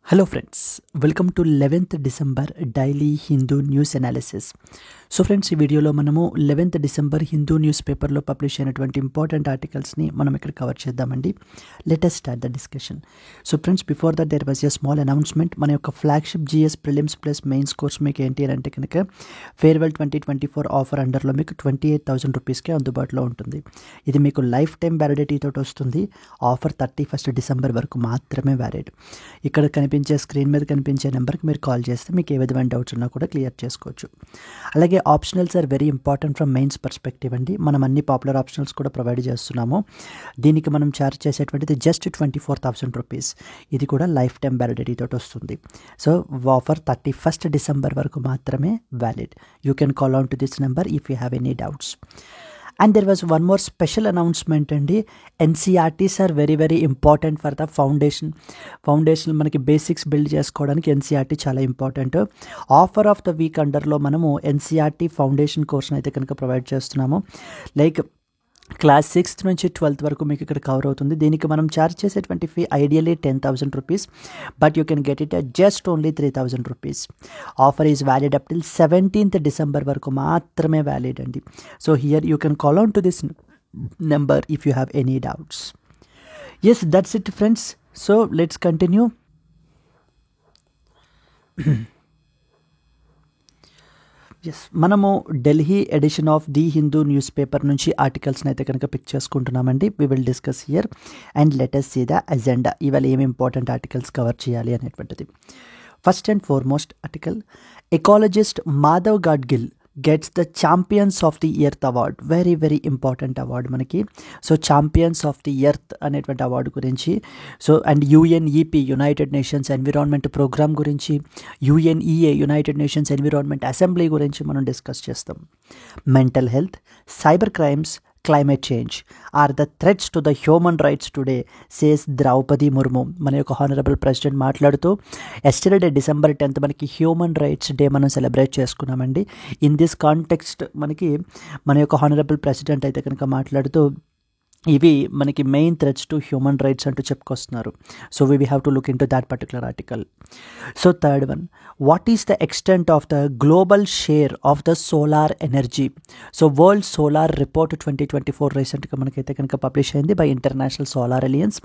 Hello friends, welcome to 11th December Daily Hindu News Analysis. So friends, ఈ వీడియోలో మనము 11th December Hindu news పేపర్లో publish అయినటువంటి important ఆర్టికల్స్ని మనం ఇక్కడ కవర్ చేద్దామండి. Let us start the discussion. So friends, before that there was a small announcement. మన యొక్క flagship GS prelims plus mains course మీకు ఏంటి అని అంటే కనుక ఫేర్వెల్ 2024 ఆఫర్ అండర్లో మీకు 28,000 రూపీస్కే అందుబాటులో ఉంటుంది. ఇది మీకు లైఫ్ టైం వ్యాలిడిటీ తోటి వస్తుంది. ఆఫర్ 31st డిసెంబర్ వరకు మాత్రమే వ్యాలిడ్. ఇక్కడ కనిపించే స్క్రీన్ మీద కనిపించే నెంబర్కి మీరు కాల్ చేస్తే మీకు ఏ విధమైన డౌట్స్ ఉన్నా కూడా క్లియర్ చేసుకోవచ్చు. అలాగే optionals are very important from mains perspective అండి. మనం అన్ని పాపులర్ ఆప్షనల్స్ కూడా ప్రొవైడ్ చేస్తున్నాము. దీనికి మనం ఛార్జ్ చేసేటువంటిది జస్ట్ 24,000 రూపీస్. ఇది కూడా లైఫ్ టైం వ్యాలిడిటీ తోటి వస్తుంది. సో ఆఫర్ 31st డిసెంబర్ వరకు మాత్రమే valid. You can call on to this number if you have any doubts. And there was one more special announcement అండి. NCERTs are very very important for the foundation మనకి basics build చేసుకోవడానికి NCERT చాలా important. Offer of the week అండర్లో మనము NCERT foundation కోర్స్ని అయితే కనుక provide చేస్తున్నాము. Like class 6th నుంచి 12th వరకు మీకు ఇక్కడ కవర్ అవుతుంది. దీనికి మనం ఛార్జ్ చేసేటువంటి fee ideally 10,000 rupees, but you can get it at just only 3,000 rupees. Offer is valid up till 17th December వరకు మాత్రమే వ్యాలిడ్ అండి. So here you can call on to this number if you have any doubts. Yes, that's it friends. So let's continue. Yes, మనము Delhi edition of the Hindu news paper నుంచి ఆర్టికల్స్ని అయితే కనుక pick చేసుకుంటున్నామండి. We will discuss here and let us see the agenda. ఇవాళ ఏమి important articles cover చేయాలి అనేటువంటిది. First and foremost article, ecologist Madhav Gadgil gets the champions of the earth award. Very very important award మనకి. So champions of the earth అనేటువంటి award గురించి, so and UNEP united nations environment programme గురించి, UNEA united nations environment assembly గురించి మనం discuss చేస్తాం. Mental health, cyber crimes, climate change are the threats to the human rights today, says Draupadi Murmu. మన యొక్క honourable president మాట్లాడుతూ, yesterday December 10th మనకి human rights day మనం celebrate చేసుకున్నామండి. ఇన్ దిస్ కాంటెక్స్ట్ మనకి మన యొక్క హానరబుల్ ప్రెసిడెంట్ అయితే కనుక మాట్లాడుతూ ఇవి మనకి main threats to human rights అంటూ చెప్పుకొస్తున్నారు. So we have to look into that particular article. So third one, what is the extent of the global share of the solar energy. So world solar report 2024 రీసెంట్గా మనకైతే కనుక publish అయింది by international solar alliance.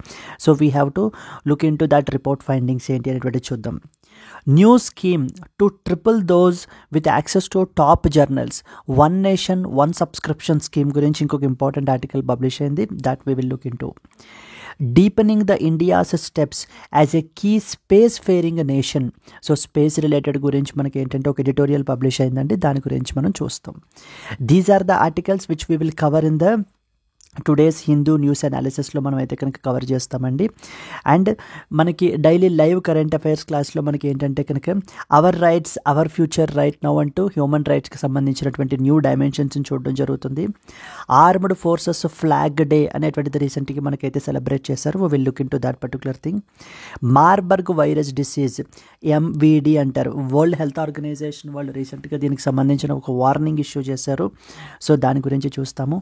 So we have to look into that report findings ఏంటి అనేటువంటి చూద్దాం. New scheme to triple those with access to top journals, one nation one subscription scheme గురించి ఇంకొక important article publish అయింది. that we will look into. Deepening the India's steps as a key space faring nation. So space related గురించి మనకి ఏంటంటే ఒక editorial publish అయిందండి, దాని గురించి మనం చూస్తాం. These are the articles which we will cover in the today's Hindu news అనాలిసిస్లో మనం అయితే కనుక కవర్ చేస్తామండి. అండ్ మనకి డైలీ లైవ్ కరెంట్ అఫైర్స్ క్లాస్లో మనకి ఏంటంటే కనుక hour rights our future right now అంటూ హ్యూమన్ రైట్స్కి సంబంధించినటువంటి న్యూ డైమెన్షన్స్ని చూడడం జరుగుతుంది. ఆర్మ్డ్ ఫోర్సెస్ ఫ్లాగ్ డే అనేటువంటిది రీసెంట్గా మనకైతే సెలబ్రేట్ చేశారు. We will look into that particular thing. Marburg virus disease, MVD అంటారు. వరల్డ్ హెల్త్ ఆర్గనైజేషన్ వాళ్ళు రీసెంట్గా దీనికి సంబంధించిన ఒక వార్నింగ్ ఇష్యూ చేశారు. సో దాని గురించి చూస్తాము.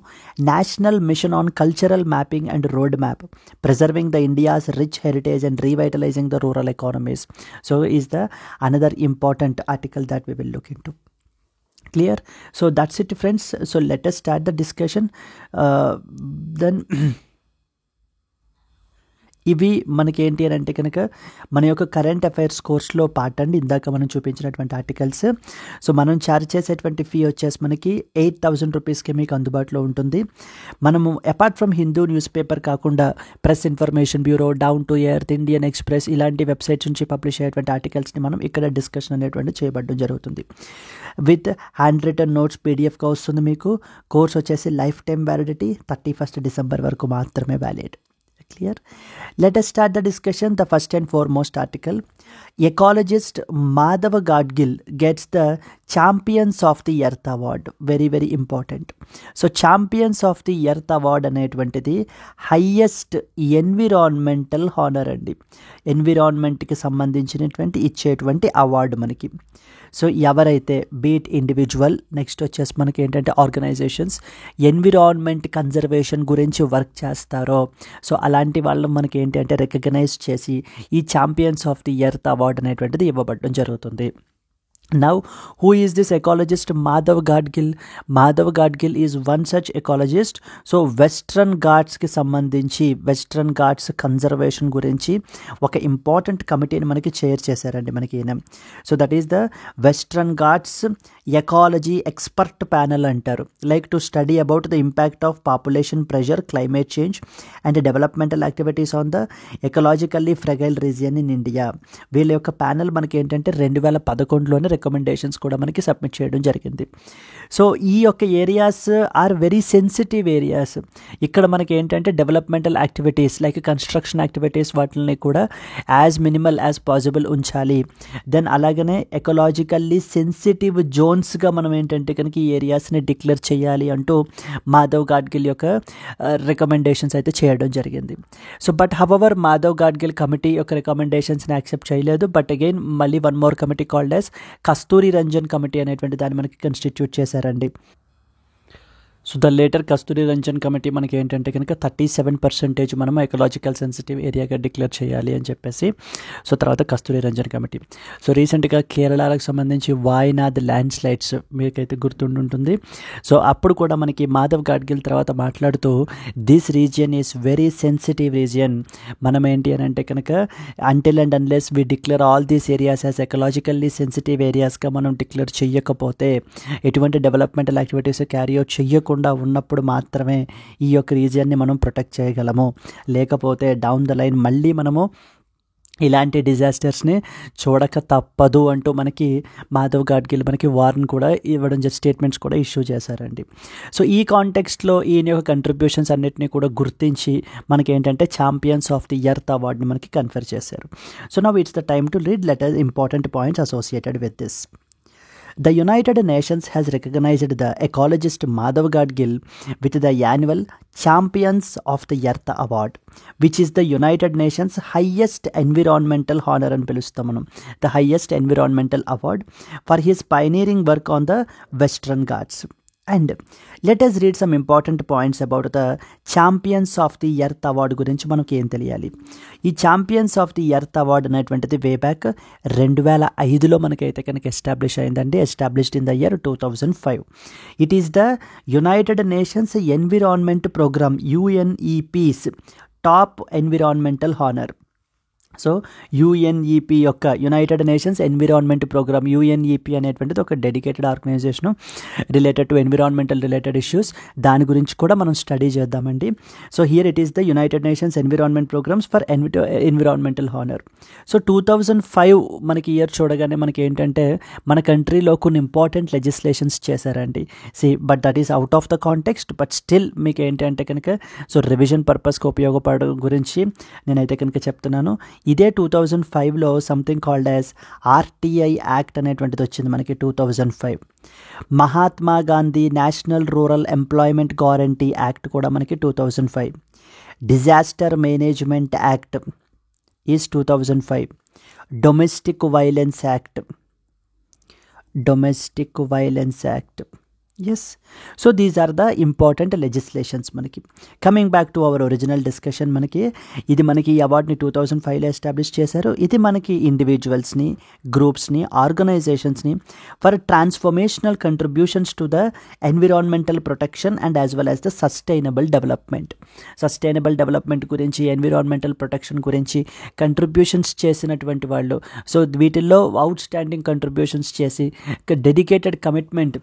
National mission on cultural mapping and road map, preserving the India's rich heritage and revitalizing the rural economies. So is the another important article that we will look into. Clear? So that's it friends. So let us start the discussion. Then ఇవి మనకి ఏంటి అని అంటే కనుక మన యొక్క current affairs కోర్స్లో part అండి, ఇందాక మనం చూపించినటువంటి ఆర్టికల్స్. సో మనం ఛార్జ్ చేసేటువంటి ఫీ వచ్చేసి మనకి 8,000 రూపీస్కి మీకు అందుబాటులో ఉంటుంది. మనము apart from Hindu news paper కాకుండా press information bureau, down to earth, Indian express ఇలాంటి వెబ్సైట్స్ నుంచి పబ్లిష్ అయ్యేటువంటి ఆర్టికల్స్ని మనం ఇక్కడ డిస్కషన్ అనేటువంటి చేయబడడం జరుగుతుంది. విత్ హ్యాండ్ రిటర్న్ నోట్స్ పీడిఎఫ్గా వస్తుంది మీకు. కోర్స్ వచ్చేసి life time validity 31st December వరకు మాత్రమే valid. Clear? Let us start the discussion. The first and foremost article, ecologist Madhav Gadgil gets the champions of the earth award, very very important. So champions of the earth award అనేటువంటిది highest environmental honour అండి. ఎన్విరాన్మెంట్కి సంబంధించినటువంటి ఇచ్చేటువంటి award మనకి. So ఎవరైతే beat individual, next వచ్చేసి మనకి ఏంటంటే organisations environment conservation గురించి వర్క్ చేస్తారో, సో అలాంటి వాళ్ళు మనకి ఏంటి అంటే రికగ్నైజ్ చేసి ఈ champions of the earth award అనేటువంటిది ఇవ్వబడడం జరుగుతుంది. Now, who is this ecologist? Madhav Gadgil. Madhav Gadgil is one such ecologist. So, Western Ghats కి సంబంధించి వెస్ట్రన్ ఘాట్స్ కన్జర్వేషన్ గురించి ఒక ఇంపార్టెంట్ కమిటీని మనకి చైర్ చేశారండి మనకి ఈయన. So that is the Western Ghats ecology expert panel అంటారు. Like to study about the impact of population pressure, climate change and developmental activities on the ecologically fragile region in India. వీళ్ళ యొక్క panel మనకి ఏంటంటే 2011లోనే recommendations కూడా మనకి submit చేయడం జరిగింది. So ఈ యొక్క areas are very sensitive areas. ఇక్కడ మనకి ఏంటంటే developmental activities like construction activities వాటిని కూడా యాజ్ మినిమల్ యాజ్ పాసిబుల్ ఉంచాలి. దెన్ అలాగనే ఎకలాజికల్లీ సెన్సిటివ్ జోన్స్గా మనం ఏంటంటే కనుక ఈ ఏరియాస్ని డిక్లేర్ చేయాలి అంటూ మాధవ్ గాడ్గిల్ యొక్క రికమెండేషన్స్ అయితే చేయడం జరిగింది. So but however Madhav Gadgil committee యొక్క రికమెండేషన్స్ని యాక్సెప్ట్ చేయలేదు. బట్ అగైన్ మళ్ళీ one more committee called as Kasturirangan committee అనేటువంటి దాన్ని మనకి కన్స్టిట్యూట్ చేశారండి. So the later Kasturirangan committee మనకి ఏంటంటే కనుక 37% మనం ఎకలాజికల్ సెన్సిటివ్ ఏరియాగా డిక్లేర్ చేయాలి అని చెప్పేసి. సో తర్వాత కస్తూరి రంజన్ కమిటీ. సో రీసెంట్గా కేరళకు సంబంధించి వాయనాడ్ ల్యాండ్ స్లైడ్స్ మీకైతే గుర్తుంటుంది. సో అప్పుడు కూడా మనకి మాధవ్ గాడ్గిల్ తర్వాత మాట్లాడుతూ this region is very sensitive region. మనం ఏంటి అని అంటే కనుక until and unless we declare all these areas as ecologically sensitive ఏరియాస్గా మనం డిక్లేర్ చేయకపోతే, ఎటువంటి డెవలప్మెంటల్ యాక్టివిటీస్ క్యారీ అవుట్ చేయకుండా ఉన్నప్పుడు మాత్రమే ఈ యొక్క రీజియన్ని మనం ప్రొటెక్ట్ చేయగలము. లేకపోతే డౌన్ ద లైన్ మళ్ళీ మనము ఇలాంటి డిజాస్టర్స్ని చూడక తప్పదు అంటూ మనకి మాధవ్ గాడ్గిల్ మనకి వార్న్ కూడా ఇవ్వడం, స్టేట్మెంట్స్ కూడా ఇష్యూ చేశారండి. సో ఈ కాంటెక్స్ట్లో ఈయన యొక్క కంట్రిబ్యూషన్స్ అన్నిటినీ కూడా గుర్తించి మనకి ఏంటంటే ఛాంపియన్స్ ఆఫ్ ది ఎర్త్ అవార్డ్ని మనకి కన్ఫర్ చేశారు. So now it's the time to read letter important points associated with this. The United Nations has recognized the ecologist Madhav Gadgil with the annual Champions of the Earth Award, which is the United Nations highest environmental honor and pilustamanu, the highest environmental award for his pioneering work on the Western Ghats. And let us read some important points about the champions of the earth award గురించి మనకి ఏం తెలియాలి. ఈ champions of the earth award అనేటువంటిది way back 2005లో మనకైతే కనుక establish అయిందండి. Established in the year 2005. It is the United nations environment programme UNEP's top environmental honour. So UNEP యొక్క united nations environment programme UNEP అనేటువంటిది ఒక dedicated organisation related to environmental related issues. దాని గురించి కూడా మనం స్టడీ చేద్దామండి. So here it is the United nations environment programmes for environmental honour. So 2005 మనకి year చూడగానే మనకి ఏంటంటే మన కంట్రీలో కొన్ని ఇంపార్టెంట్ లెజిస్లేషన్స్ చేశారండి. But that is out of the context. But still మీకు ఏంటంటే కనుక సో రివిజన్ పర్పస్కి ఉపయోగపడడం గురించి నేనైతే కనుక చెప్తున్నాను. ఇదే 2005లో something called as RTI act అనేటువంటిది వచ్చింది మనకి 2005. Mahatma Gandhi national rural employment guarantee act కూడా మనకి 2005. Disaster management act is 2005. Domestic violence act. Yes, so these are the important legislations మనకి. Coming back to our original discussion, ఇది మనకి ఈ అవార్డ్ని 2005లో ఎస్టాబ్లిష్ చేశారు. ఇది మనకి ఇండివిజువల్స్ని, గ్రూప్స్ని, ఆర్గనైజేషన్స్ని for transformational contributions to the environmental protection and as well as the sustainable development గురించి, ఎన్విరాన్మెంటల్ ప్రొటెక్షన్ గురించి కంట్రిబ్యూషన్స్ చేసినటువంటి వాళ్ళు. సో వీటిల్లో అవుట్ స్టాండింగ్ కంట్రిబ్యూషన్స్ చేసి డెడికేటెడ్ కమిట్మెంట్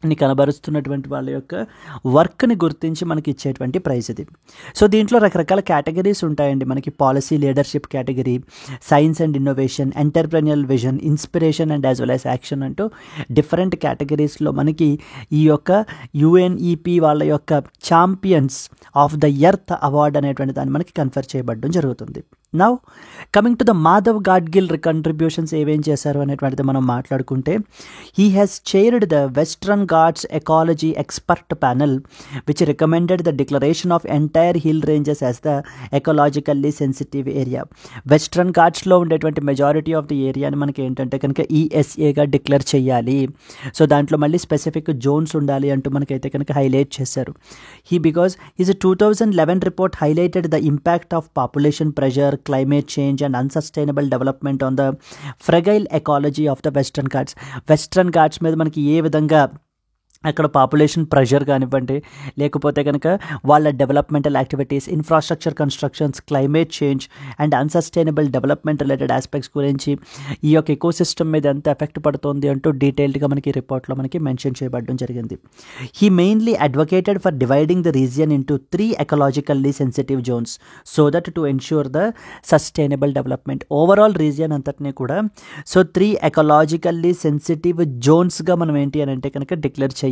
ని కనబరుస్తున్నటువంటి వాళ్ళ యొక్క వర్క్ని గుర్తించి మనకి ఇచ్చేటువంటి ప్రైజ్ ఇది. సో దీంట్లో రకరకాల కేటగిరీస్ ఉంటాయండి. మనకి policy leadership category, science and innovation, entrepreneurial vision, inspiration and as well as action అంటూ డిఫరెంట్ కేటగిరీస్లో మనకి ఈ యొక్క యుఎన్ఈపి వాళ్ళ యొక్క champions of the earth award అనేటువంటి దాన్ని మనకి కన్ఫర్ చేయబడడం జరుగుతుంది. Now coming to the Madhav Gadgil contributions ఏమేం చేశారు అనేటువంటిది మనం మాట్లాడుకుంటే, he has chaired the Western Ghats ecology expert panel which recommended the declaration of entire hill ranges as the ecologically sensitive area. Western ఘాట్స్లో ఉండేటువంటి మెజారిటీ ఆఫ్ ది ఏరియాని మనకి ఏంటంటే కనుక ఈఎస్ఏగా డిక్లేర్ చేయాలి. సో దాంట్లో మళ్ళీ స్పెసిఫిక్ జోన్స్ ఉండాలి అంటూ మనకైతే కనుక హైలైట్ చేశారు. Because his 2011 report highlighted the impact of population pressure, climate change and unsustainable development on the fragile ecology of the Western Ghats మీద మనకి ఏ విధంగా అక్కడ పాపులేషన్ ప్రెషర్ కానివ్వండి, లేకపోతే కనుక వాళ్ళ developmental activities, infrastructure constructions, climate change and unsustainable development related aspects గురించి ఈ యొక్క ఎకోసిస్టమ్ మీద ఎంత ఎఫెక్ట్ పడుతుంది అంటూ డీటెయిల్డ్గా మనకి రిపోర్ట్లో మనకి మెన్షన్ చేయబడడం జరిగింది. He mainly advocated for dividing the region into 3 ecologically sensitive zones so that to ensure the sustainable development. Overall region అంతటినీ కూడా 3 ఎకలాజికల్లీ సెన్సిటివ్ జోన్స్గా మనం ఏంటి అని అంటే కనుక డిక్లేర్ చేయాలి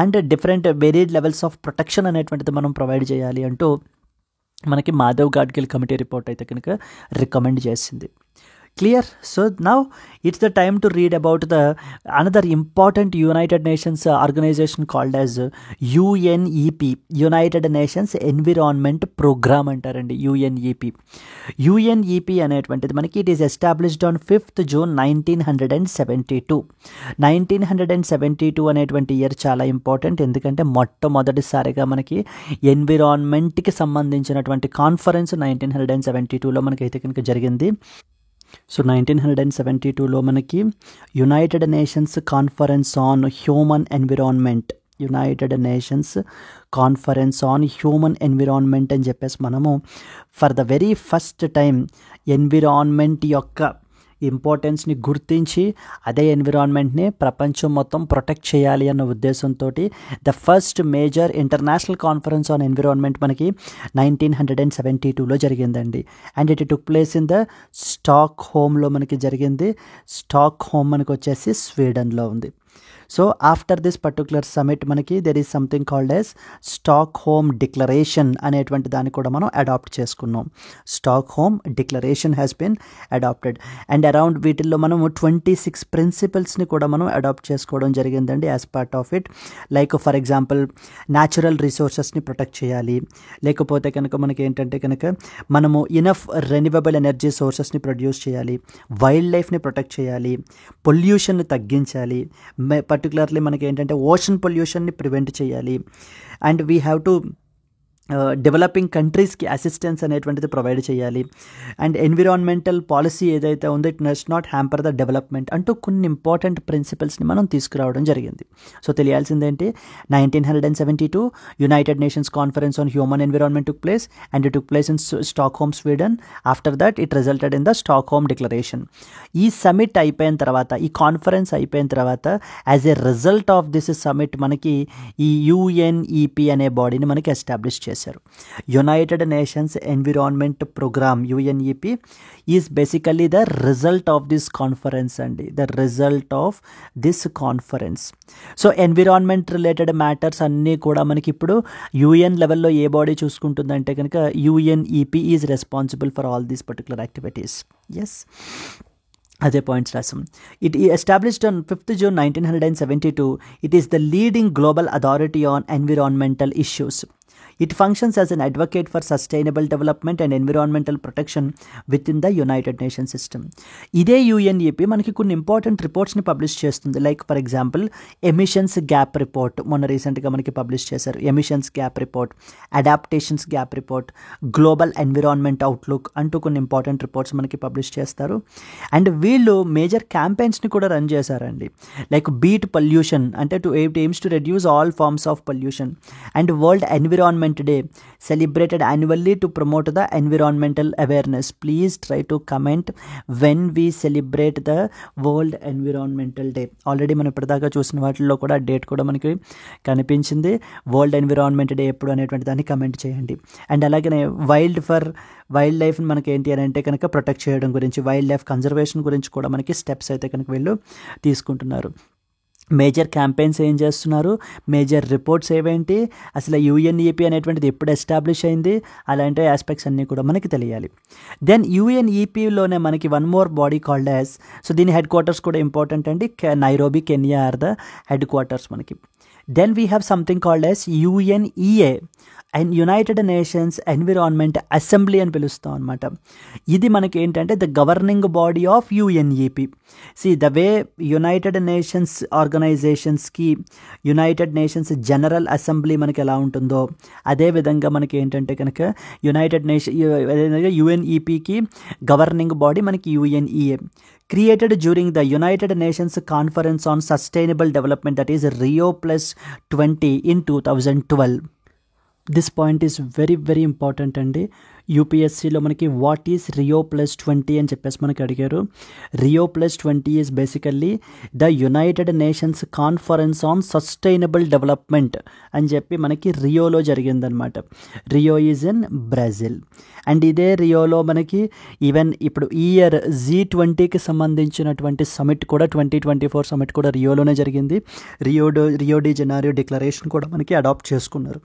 and different varied levels of protection అనేటువంటిది మనం ప్రొవైడ్ చేయాలి అంటూ మనకి మాధవ్ గాడ్గిల్ కమిటీ రిపోర్ట్ అయితే కనుక రికమెండ్ చేసింది. Clear? So now it's the time to read about the another important United Nations organization called as UNEP, United Nations Environment Program అంటారండి. UNEP అనేటువంటిది మనకి it is established on 5th June 1972. 1972 అనేటువంటి year చాలా important, ఎందుకంటే మొట్టమొదటిసారిగా మనకి ఎన్విరాన్మెంట్కి సంబంధించినటువంటి conference 1972లో మనకైతే కనుక జరిగింది. సో 1972లో మనకి United nations conference on human environment, United nations conference on human environment అని చెప్పేసి మనము for the very first time environment యొక్క ఇంపార్టెన్స్ని గుర్తించి అదే ఎన్విరాన్మెంట్ని ప్రపంచం మొత్తం ప్రొటెక్ట్ చేయాలి అన్న ఉద్దేశంతో the first major international conference on environment మనకి 1972లో జరిగిందండి. And it took place in the స్టాక్ హోమ్లో మనకి జరిగింది. స్టాక్ హోమ్ మనకి వచ్చేసి స్వీడన్లో ఉంది. So after this particular summit మనకి there is something called as Stockholm declaration అనేటువంటి దాన్ని కూడా మనం అడాప్ట్ చేసుకున్నాం. Stockholm declaration has been adopted and around వీటిల్లో మనము 26 ప్రిన్సిపల్స్ని కూడా మనం అడాప్ట్ చేసుకోవడం జరిగిందండి as part of it. Like for example natural రిసోర్సెస్ని ప్రొటెక్ట్ చేయాలి, లేకపోతే కనుక మనకి ఏంటంటే కనుక మనము ఇనఫ్ రెన్యూవబుల్ ఎనర్జీ సోర్సెస్ని ప్రొడ్యూస్ చేయాలి, వైల్డ్ లైఫ్ని ప్రొటెక్ట్ చేయాలి, పొల్యూషన్ని తగ్గించాలి, పర్టికులర్లీ మనకి ఏంటంటే ఓషన్ పొల్యూషన్ని ప్రివెంట్ చేయాలి, and we have to developing కంట్రీస్కి అసిస్టెన్స్ అనేటువంటిది ప్రొవైడ్ చేయాలి, అండ్ ఎన్విరాన్మెంటల్ పాలసీ ఏదైతే ఉందో it must not hamper the development అంటూ కొన్ని ఇంపార్టెంట్ ప్రిన్సిపల్స్ని మనం తీసుకురావడం జరిగింది. సో తెలియాల్సిందేంటి, 1972 united nations conference on human environment took place and it took place in Stockholm Sweden. After that it resulted in the Stockholm declaration. ఈ summit అయిపోయిన తర్వాత, ఈ కాన్ఫరెన్స్ అయిపోయిన తర్వాత as a result of this summit మనకి ఈ UNEP అనే బాడీని మనకి ఎస్టాబ్లిష్ చేశారు. United nations environment programme UNEP is basically the result of this conference అండి, the result of this conference. So environment related matters అన్నీ కూడా మనకి ఇప్పుడు యుఎన్ లెవెల్లో ఏ బాడీ చూసుకుంటుందంటే కనుక UNEP is responsible for all these particular activities. Yes, అదే points రాసాం. It established on 5th June 1972. It is the leading global authority on environmental issues. It functions as an advocate for sustainable development and environmental protection within the United Nations system. ఇదే UNEP మనకి కొన్ని important రిపోర్ట్స్ని publish చేస్తుంది. Like for example emissions gap report మొన్న రీసెంట్గా మనకి publish చేశారు. Emissions gap report, adaptations gap report, global environment outlook అంటూ కొన్ని ఇంపార్టెంట్ రిపోర్ట్స్ మనకి పబ్లిష్ చేస్తారు. అండ్ వీళ్ళు మేజర్ క్యాంపెయిన్స్ని కూడా రన్ చేశారండి. లైక్ బీట్ పొల్యూషన్ అంటే aims to reduce all forms of pollution, and world environment Environment Day celebrated annually to promote the environmental awareness. Please try to comment when we celebrate the World Environmental Day. Already మనం ఇప్పటిదాకా చూసిన వాటిల్లో కూడా date కూడా మనకి కనిపించింది. World environment day ఎప్పుడు అనేటువంటి దాన్ని కమెంట్ చేయండి. అండ్ అలాగే వైల్డ్ లైఫ్ మనకి ఏంటి అని అంటే కనుక ప్రొటెక్ట్ చేయడం గురించి, వైల్డ్ లైఫ్ కన్జర్వేషన్ గురించి కూడా మనకి స్టెప్స్ అయితే కనుక వీళ్ళు తీసుకుంటున్నారు. మేజర్ క్యాంపెయిన్స్ ఏం చేస్తున్నారు, మేజర్ రిపోర్ట్స్ ఏవేంటి, అసలు యుఎన్ఈపీ అనేటువంటిది ఎప్పుడు ఎస్టాబ్లిష్ అయింది, అలాంటి ఆస్పెక్ట్స్ అన్నీ కూడా మనకి తెలియాలి. దెన్ యుఎన్ఈపీలోనే మనకి one more body called as, so దీని హెడ్ క్వార్టర్స్ కూడా ఇంపార్టెంట్ అండి. Nairobi, Kenya are the headquarters మనకి. Then we have something called as UNEA and united nations environment assembly అని పిలుస్తాం అనమాట. ఇది మనకి ఏంటంటే the governing body of UNEP. The way united nations ఆర్గనైజేషన్స్కి యునైటెడ్ నేషన్స్ జనరల్ అసెంబ్లీ మనకి ఎలా ఉంటుందో అదేవిధంగా మనకి ఏంటంటే కనుక యుఎన్ఈపీకి గవర్నింగ్ బాడీ మనకి యుఎన్ఈఏ. Created during the United Nations Conference on Sustainable Development, that is Rio+20 in 2012. This point is very very important అండి. యూపీఎస్సీలో మనకి వాట్ ఈస్ Rio+20 అని చెప్పేసి మనకి అడిగారు. Rio+20 is basically the United nations conference on sustainable development అని చెప్పి మనకి రియోలో జరిగిందనమాట. Rio is in Brazil. And ఇదే రియోలో మనకి ఈవెన్ ఇప్పుడు ఈ ఇయర్ G20కి సంబంధించినటువంటి సమిట్ కూడా 2024 సమిట్ కూడా రియోలోనే జరిగింది. రియో డి జెనైరో డిక్లరేషన్ కూడా మనకి అడాప్ట్ చేసుకున్నారు.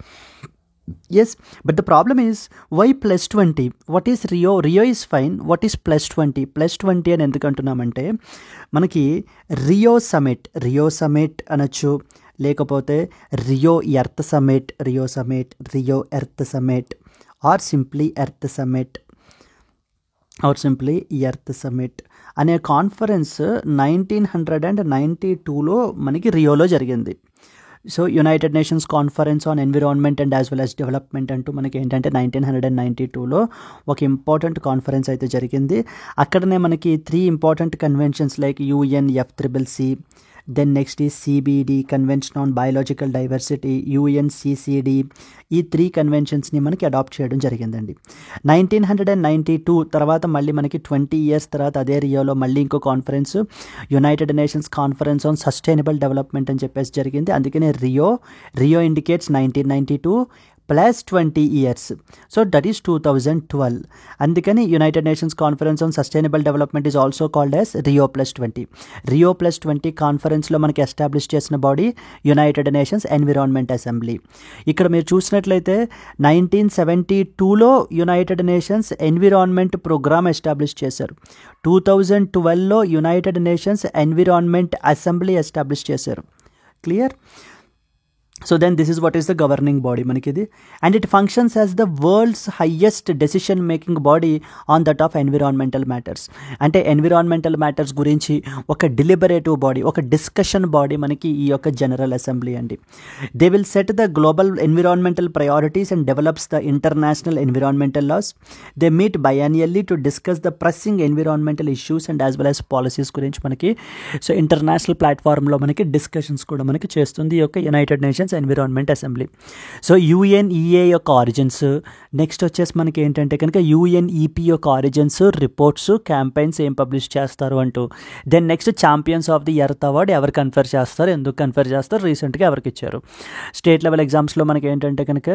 Yes, but the problem is why +20? What is Rio? Rio is fine. What is +20? +20 అని ఎందుకు అంటున్నామంటే మనకి రియో సమిట్ అనొచ్చు, లేకపోతే Rio earth summit, Rio earth summit or simply earth summit అనే కాన్ఫరెన్స్ 1992లో మనకి రియోలో జరిగింది. So United nations conference on environment and as well as development అంటూ మనకి ఏంటంటే 1992లో ఒక ఇంపార్టెంట్ కాన్ఫరెన్స్ అయితే జరిగింది. అక్కడనే మనకి 3 important conventions like UNFCCC, then next ఈ CBD convention on biological diversity, UNCCD, ఈ 3 కన్వెన్షన్స్ని మనకి అడాప్ట్ చేయడం జరిగిందండి. 1992 తర్వాత మళ్ళీ మనకి 20 years తర్వాత అదే రియోలో మళ్ళీ ఇంకో conference united nations conference on sustainable development అని చెప్పేసి జరిగింది. అందుకనే Rio indicates 1992 plus 20 years. So that is 2012. అందుకని united nations conference on sustainable development is also called as Rio+20. Rio+20 కాన్ఫరెన్స్లో మనకి ఎస్టాబ్లిష్ చేసిన body united nations environment assembly. ఇక్కడ మీరు చూసినట్లయితే 1972లో united nations environment programme establish చేశారు. 2012లో united nations environment assembly establish చేశారు. Clear? So then this is what is the governing body మనకిది. And it functions as the world's highest decision making body on that of environmental matters. అంటే environmental matters గురించి ఒక deliberative body, ఒక discussion body మనకి ఈ యొక్క general assembly అండి. They will set the global environmental priorities and develops the international environmental laws. They meet biannually to discuss the pressing environmental issues and as well as policies గురించి మనకి so international ప్లాట్ఫామ్లో మనకి discussions కూడా మనకి చేస్తుంది ఈ యొక్క united nations environment assembly. So UNEA యొక్క ఆరిజిన్స్, నెక్స్ట్ వచ్చేసి మనకి ఏంటంటే కనుక యుఎన్ఈపీ యొక్క ఆరిజిన్స్, రిపోర్ట్స్, క్యాంపెయిన్స్ ఏం పబ్లిష్ చేస్తారు అంటూ. Then next champions of the earth award ఎవరు కన్ఫర్ చేస్తారు, ఎందుకు కన్ఫర్ చేస్తారు, రీసెంట్గా ఎవరికి ఇచ్చారు. స్టేట్ లెవెల్ ఎగ్జామ్స్లో మనకి ఏంటంటే కనుక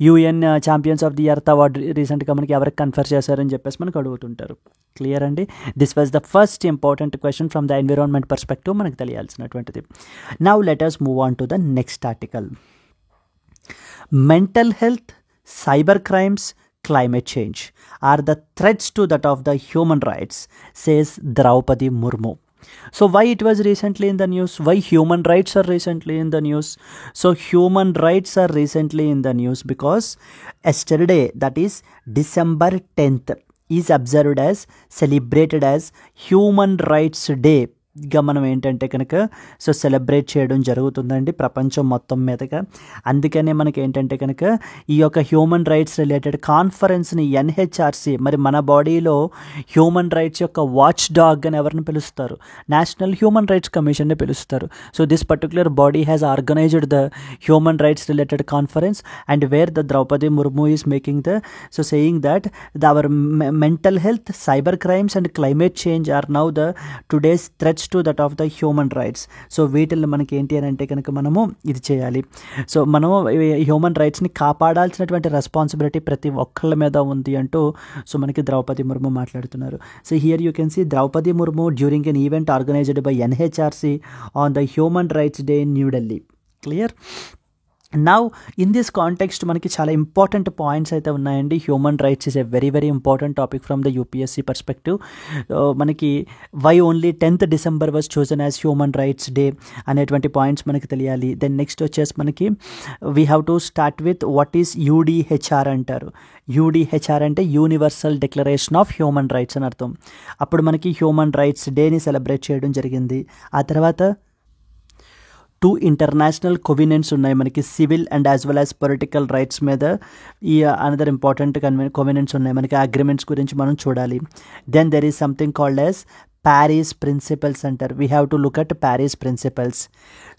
UN champions of the earth award రీసెంట్గా మనకి ఎవరికి కన్ఫర్ చేశారని చెప్పేసి మనకు అడుగుతుంటారు. క్లియర్ అండి? This was the first important question from the environment perspective మనకు తెలియాల్సినటువంటిది. Now let us move on to the next article. Mental health, cyber crimes, climate change are the threats to that of the human rights, says Draupadi Murmu. So why it was recently in the news? Why human rights are recently in the news? So human rights are recently in the news because yesterday, that is December 10th, is observed as, celebrated as Human Rights Day బిగ్గా మనం ఏంటంటే కనుక so celebrate చేయడం జరుగుతుందండి ప్రపంచం మొత్తం మీదగా. అందుకనే మనకి ఏంటంటే కనుక ఈ యొక్క హ్యూమన్ రైట్స్ రిలేటెడ్ కాన్ఫరెన్స్ని ఎన్హెచ్ఆర్సి, మరి మన బాడీలో హ్యూమన్ రైట్స్ యొక్క వాచ్ డాగ్ అని ఎవరిని పిలుస్తారు? నేషనల్ హ్యూమన్ రైట్స్ కమిషన్ని పిలుస్తారు. So this particular body has organised the human rights related conference and where the Draupadi Murmu is making the so saying that our mental health, cyber crimes and climate change are now the today's threats to that of the human rights. So వీటిల్లో మనకి ఏంటి అని అంటే కనుక మనము ఇది చేయాలి. So మనము హ్యూమన్ రైట్స్ని కాపాడాల్సినటువంటి రెస్పాన్సిబిలిటీ ప్రతి ఒక్కళ్ళ మీద ఉంది అంటూ సో మనకి ద్రౌపది ముర్ము మాట్లాడుతున్నారు. So here you can see Droupadi Murmu during an event organised by NHRC on the human rights day in New Delhi. Clear? Now in this context మనకి చాలా ఇంపార్టెంట్ పాయింట్స్ అయితే ఉన్నాయండి. Human rights is a very very important topic from the UPSC perspective. మనకి why only 10th December was chosen as human rights day అనేటువంటి points మనకి తెలియాలి. Then next వచ్చేసి మనకి we have to start with what is యూడిహెచ్ఆర్ అంటారు. యూడిహెచ్ఆర్ అంటే universal declaration of human rights అని అర్థం. అప్పుడు మనకి హ్యూమన్ రైట్స్ డేని సెలబ్రేట్ చేయడం జరిగింది. ఆ తర్వాత 2 ఇంటర్నేషనల్ కోవినెంట్స్ ఉన్నాయి మనకి, civil and as well as political rights మీద. ఈ అనదర్ ఇంపార్టెంట్ కోవినెంట్స్ ఉన్నాయి మనకి, అగ్రిమెంట్స్ గురించి మనం చూడాలి. Then there is something called as Paris principles అంటారు. We have to look at Paris principles.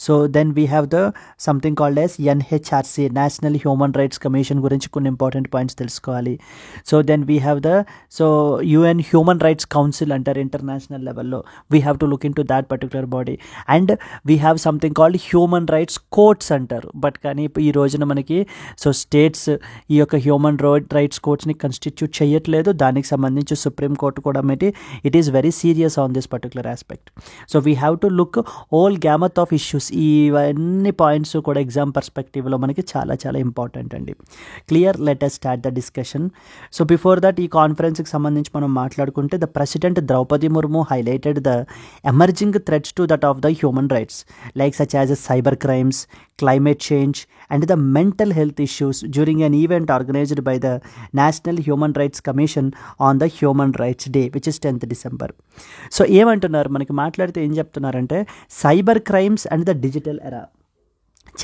So then we have the something called as NHRC, national human rights commission గురించి కొన్ని important points తెలుసుకోవాలి. So then we have the so UN human rights council అంటారు international లెవెల్లో. We have to look into that particular body. And we have something called human rights courts అంటారు. But కానీ ఈ రోజున మనకి so states ఈ యొక్క human rights కోర్ట్స్ని constitute చేయట్లేదు. దానికి సంబంధించి సుప్రీం కోర్టు కూడా it is very serious on this particular aspect. So we have to look all gamut of issues. ఇవన్నీ పాయింట్స్ కూడా ఎగ్జామ్ పర్స్పెక్టివ్లో మనకి చాలా చాలా ఇంపార్టెంట్ అండి. Clear? Let us start the discussion. So before that ఈ కాన్ఫరెన్స్కి సంబంధించి మనం మాట్లాడుకుంటే the president Draupadi Murmu highlighted the emerging threats to that of the human rights like such as cyber crimes, climate change and the mental health issues during an event organized by the National Human Rights Commission on the Human Rights Day, which is 10th December. So ఏమంటున్నారు మనకి మాట్లాడితే ఏం చెప్తున్నారంటే cyber crimes and the digital era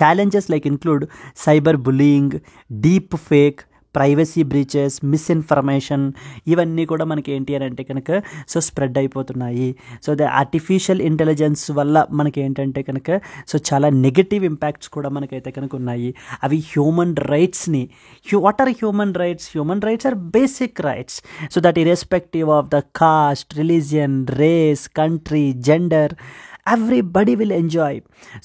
challenges like include cyber bullying, deep fake, privacy breaches, misinformation, ఇవన్నీ కూడా మనకి ఏంటి అని అంటే కనుక సో స్ప్రెడ్ అయిపోతున్నాయి. సో ద ఆర్టిఫిషియల్ ఇంటెలిజెన్స్ వల్ల మనకి ఏంటంటే కనుక సో చాలా నెగటివ్ ఇంపాక్ట్స్ కూడా మనకైతే కనుక ఉన్నాయి. అవి హ్యూమన్ రైట్స్ని what are human rights? Human rights are basic rights. So that irrespective of the caste, religion, race, country, gender, everybody will enjoy.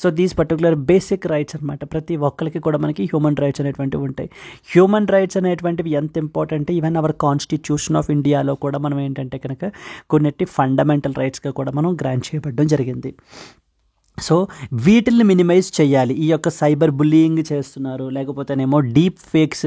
So these particular basic rights అనమాట. ప్రతి ఒక్కరికి కూడా మనకి హ్యూమన్ రైట్స్ అనేటువంటివి ఉంటాయి. హ్యూమన్ రైట్స్ అనేటువంటివి ఎంత important, even our constitution of ఇండియాలో కూడా మనం ఏంటంటే కనుక కొన్నిటి ఫండమెంటల్ రైట్స్గా కూడా మనం గ్రాంట్ చేయబడడం జరిగింది. సో వీటిల్ని మినిమైజ్ చేయాలి. ఈ యొక్క సైబర్ బుల్లింగ్ చేస్తున్నారు, లేకపోతేనేమో డీప్ ఫేక్స్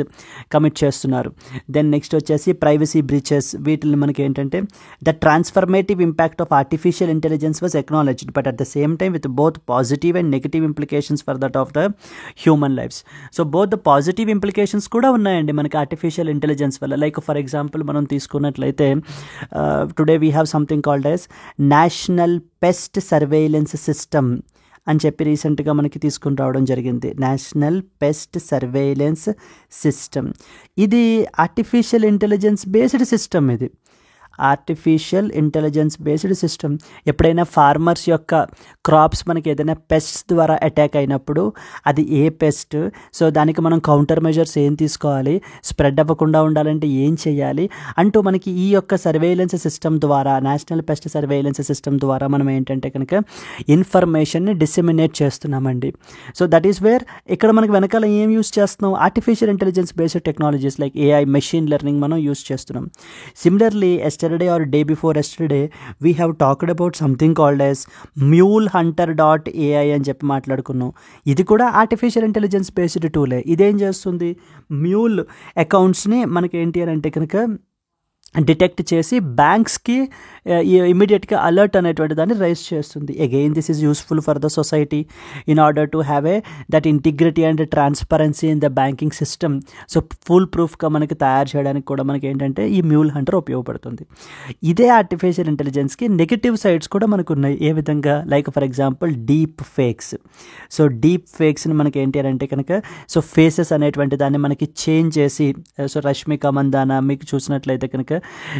కమిట్ చేస్తున్నారు. దెన్ నెక్స్ట్ వచ్చేసి ప్రైవసీ బ్రీచెస్. వీటిని మనకి ఏంటంటే the transformative impact of artificial intelligence was acknowledged but at the same time with both positive and negative implications for that of the human lifes. So both the positive implications కూడా ఉన్నాయండి మనకి artificial intelligence వల్ల. Like for example మనం తీసుకున్నట్లయితే today we have something called as national pest surveillance system అని చెప్పి రీసెంట్గా మనకి తీసుకుని రావడం జరిగింది. National pest surveillance system. ఇది ఆర్టిఫిషియల్ ఇంటెలిజెన్స్ బేస్డ్ సిస్టమ్. ఇది ఆర్టిఫిషియల్ ఇంటెలిజెన్స్ బేస్డ్ సిస్టమ్. ఎప్పుడైనా ఫార్మర్స్ యొక్క క్రాప్స్ మనకి ఏదైనా పెస్ట్స్ ద్వారా అటాక్ అయినప్పుడు అది ఏ పెస్ట్, సో దానికి మనం కౌంటర్ మెజర్స్ ఏం తీసుకోవాలి, స్ప్రెడ్ అవ్వకుండా ఉండాలంటే ఏం చేయాలి అంటూ మనకి ఈ యొక్క సర్వేలెన్స్ సిస్టమ్ ద్వారా, నేషనల్ పెస్ట్ సర్వేలెన్స్ సిస్టమ్ ద్వారా మనం ఏంటంటే కనుక ఇన్ఫర్మేషన్ని డిసెమినేట్ చేస్తున్నామండి. సో దట్ ఈస్ వేర్ ఇక్కడ మనకి వెనకాల ఏం యూస్ చేస్తున్నాం, artificial intelligence based technologies like AI, machine learning మనం యూస్ చేస్తున్నాం. Similarly yesterday or day before yesterday we have talked about something called as mulehunter.ai అని చెప్పి మాట్లాడుకున్నాం. ఇది కూడా ఆర్టిఫిషియల్ ఇంటెలిజెన్స్ బేస్డ్ టూలే. ఇదేం చేస్తుంది, మ్యూల్ అకౌంట్స్ని మనకి ఏంటి అని అంటే కనుక డిటెక్ట్ చేసి బ్యాంక్స్కి ఇమీడియట్గా అలర్ట్ అనేటువంటి దాన్ని రైజ్ చేస్తుంది. Again this is useful for the society in order to have that integrity and transparency in the banking system. So ఫుల్ ప్రూఫ్గా మనకి తయారు చేయడానికి కూడా మనకి ఏంటంటే ఈ మ్యూల్ హంటర్ ఉపయోగపడుతుంది. ఇదే ఆర్టిఫిషియల్ ఇంటెలిజెన్స్కి నెగిటివ్ సైడ్స్ కూడా మనకు ఉన్నాయి. ఏ విధంగా? Like for example deep fakes. So deep ఫేక్స్ని మనకి ఏంటి అంటే కనుక సో ఫేసెస్ అనేటువంటి దాన్ని మనకి చేంజ్ చేసి, సో రష్మిక మందాన మీకు చూసినట్లయితే కనుక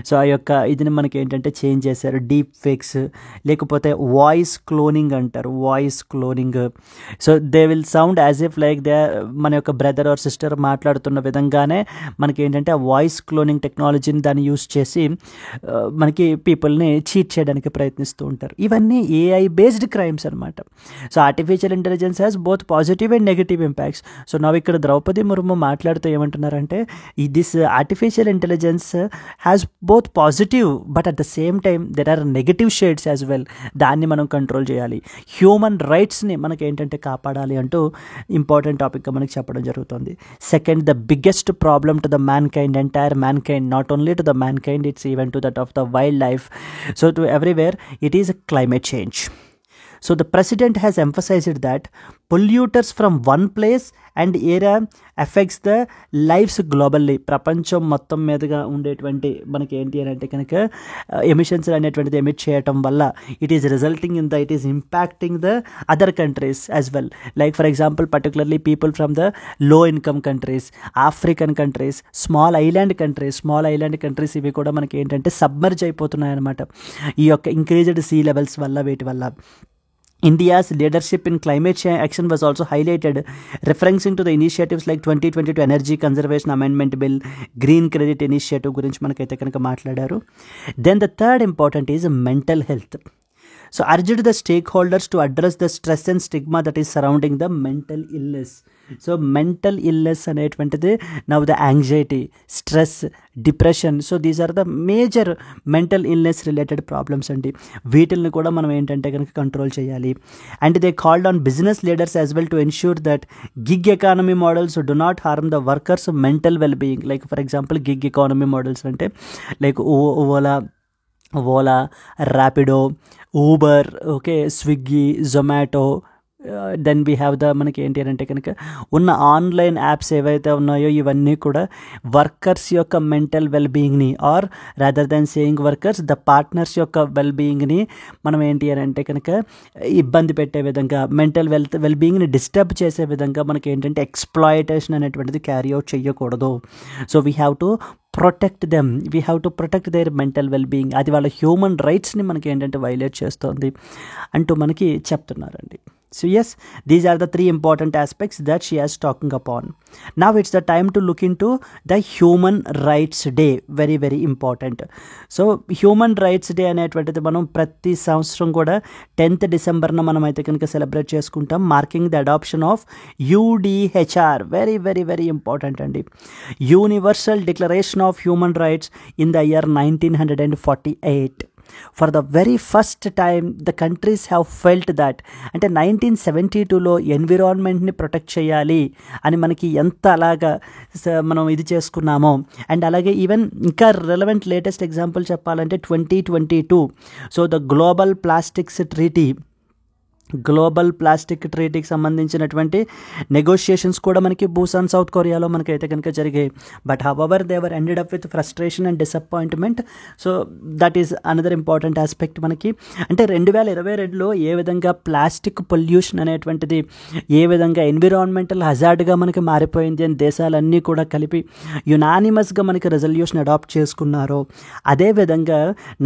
సో ఆ యొక్క ఇదిని మనకి ఏంటంటే చేంజ్ చేశారు, డీప్ ఫేక్స్. లేకపోతే వాయిస్ క్లోనింగ్ అంటారు, voice cloning. So they will sound as if like they మన యొక్క బ్రదర్ ఆర్ సిస్టర్ మాట్లాడుతున్న విధంగానే మనకి ఏంటంటే ఆ వాయిస్ క్లోనింగ్ టెక్నాలజీని దాన్ని యూస్ చేసి మనకి పీపుల్ని చీట్ చేయడానికి ప్రయత్నిస్తూ ఉంటారు. ఇవన్నీ ఏఐ బేస్డ్ క్రైమ్స్ అనమాట. So artificial intelligence has both positive and negative impacts. So నా ఇక్కడ ద్రౌపది ముర్ము మాట్లాడుతూ ఏమంటున్నారంటే this artificial intelligence has both positive but at the same time there are negative shades as well. దాన్ని మనం కంట్రోల్ చేయాలి. Human రైట్స్ని మనకి ఏంటంటే కాపాడాలి అంటూ ఇంపార్టెంట్ టాపిక్గా మనకి చెప్పడం జరుగుతుంది. Second, the biggest problem to the man kind, entire man kind, not only to the man kind, it's even to that of the wild life. So to everywhere it is climate change. So the president has emphasized that polluters from one place and area affects the lives globally. ప్రపంచం మొత్తం మీదుగా ఉండేటువంటి మనకి ఏంటి అని అంటే కనుక emissions అనేటువంటిది ఎమిట్ చేయటం వల్ల it is resulting in it is impacting the other countries as well. Like for example particularly people from the low income countries, African countries, small island countries ఇవి కూడా మనకి ఏంటంటే సబ్మర్జ్ అయిపోతున్నాయి అన్నమాట ఈ యొక్క ఇంక్రీజ్డ్ సీ లెవెల్స్ వల్ల, వీటి వల్ల. India's leadership in climate change action was also highlighted, referencing to the initiatives like 2022 Energy Conservation Amendment Bill, Green Credit Initiative గురించి మనకైతే కనుక మాట్లాడారు. Then the third important is mental health. So urged the stakeholders to address the stress and stigma that is surrounding the mental illness. So mental illness అనేటువంటిది now the anxiety, stress, depression. So these are the major mental illness related problems అండి. వీటిల్ని కూడా మనం ఏంటంటే కనుక control చేయాలి. And they called on business leaders as well to ensure that gig economy models do not harm the workers mental well being. Like for example gig economy models అంటే like Ola, Rapido, Uber, okay, Swiggy, Zomato. Then we have the మనకి ఏంటి అంటే కనుక ఉన్న online apps ఏవైతే ఉన్నాయో ఇవన్నీ కూడా వర్కర్స్ యొక్క మెంటల్ వెల్బీయింగ్ని, or rather than saying workers, the partners యొక్క వెల్బీయింగ్ని మనం ఏంటి అని అంటే కనుక ఇబ్బంది పెట్టే విధంగా, మెంటల్ వెల్బీయింగ్ని డిస్టర్బ్ చేసే విధంగా మనకి ఏంటంటే ఎక్స్ప్లాయిటేషన్ అనేటువంటిది క్యారీ అవుట్ చేయకూడదు. So we have to protect them, we have to protect there mental wellbeing. అది వాళ్ళ హ్యూమన్ రైట్స్ని మనకి ఏంటంటే వైలేట్ చేస్తుంది అంటూ మనకి చెప్తున్నారండి. So yes, these are the three important aspects that she is talking upon. Now it's the time to look into the Human Rights Day. Very very important. So Human Rights Day అనేటువంటిది మనం ప్రతి సంవత్సరం కూడా 10th డిసెంబర్న మనం అయితే కనుక celebrate చేసుకుంటాం, marking the adoption of UDHR. Very very very important అండి. Universal declaration of human rights in the year 1948. For the very first time the countries have felt that, అంటే 1972లో ఎన్విరాన్మెంట్ని ప్రొటెక్ట్ చేయాలి అని మనకి ఎంత అలాగా మనం ఇది చేసుకున్నామో. అండ్ అలాగే ఈవెన్ ఇంకా రెలవెంట్ లేటెస్ట్ ఎగ్జాంపుల్ చెప్పాలంటే 2022 సో ద గ్లోబల్ ప్లాస్టిక్ ట్రీటీకి సంబంధించినటువంటి నెగోషియేషన్స్ కూడా మనకి బూసాన్ సౌత్ కొరియాలో మనకైతే కనుక జరిగాయి. But however they were ended up with frustration and disappointment. So that is another important aspect మనకి. అంటే 2022లో ఏ విధంగా ప్లాస్టిక్ పొల్యూషన్ అనేటువంటిది ఏ విధంగా ఎన్విరాన్మెంటల్ హజార్డ్గా మనకి మారిపోయింది అని దేశాలన్నీ కూడా కలిపి యునానిమస్గా మనకి రెజల్యూషన్ అడాప్ట్ చేసుకున్నారో, అదేవిధంగా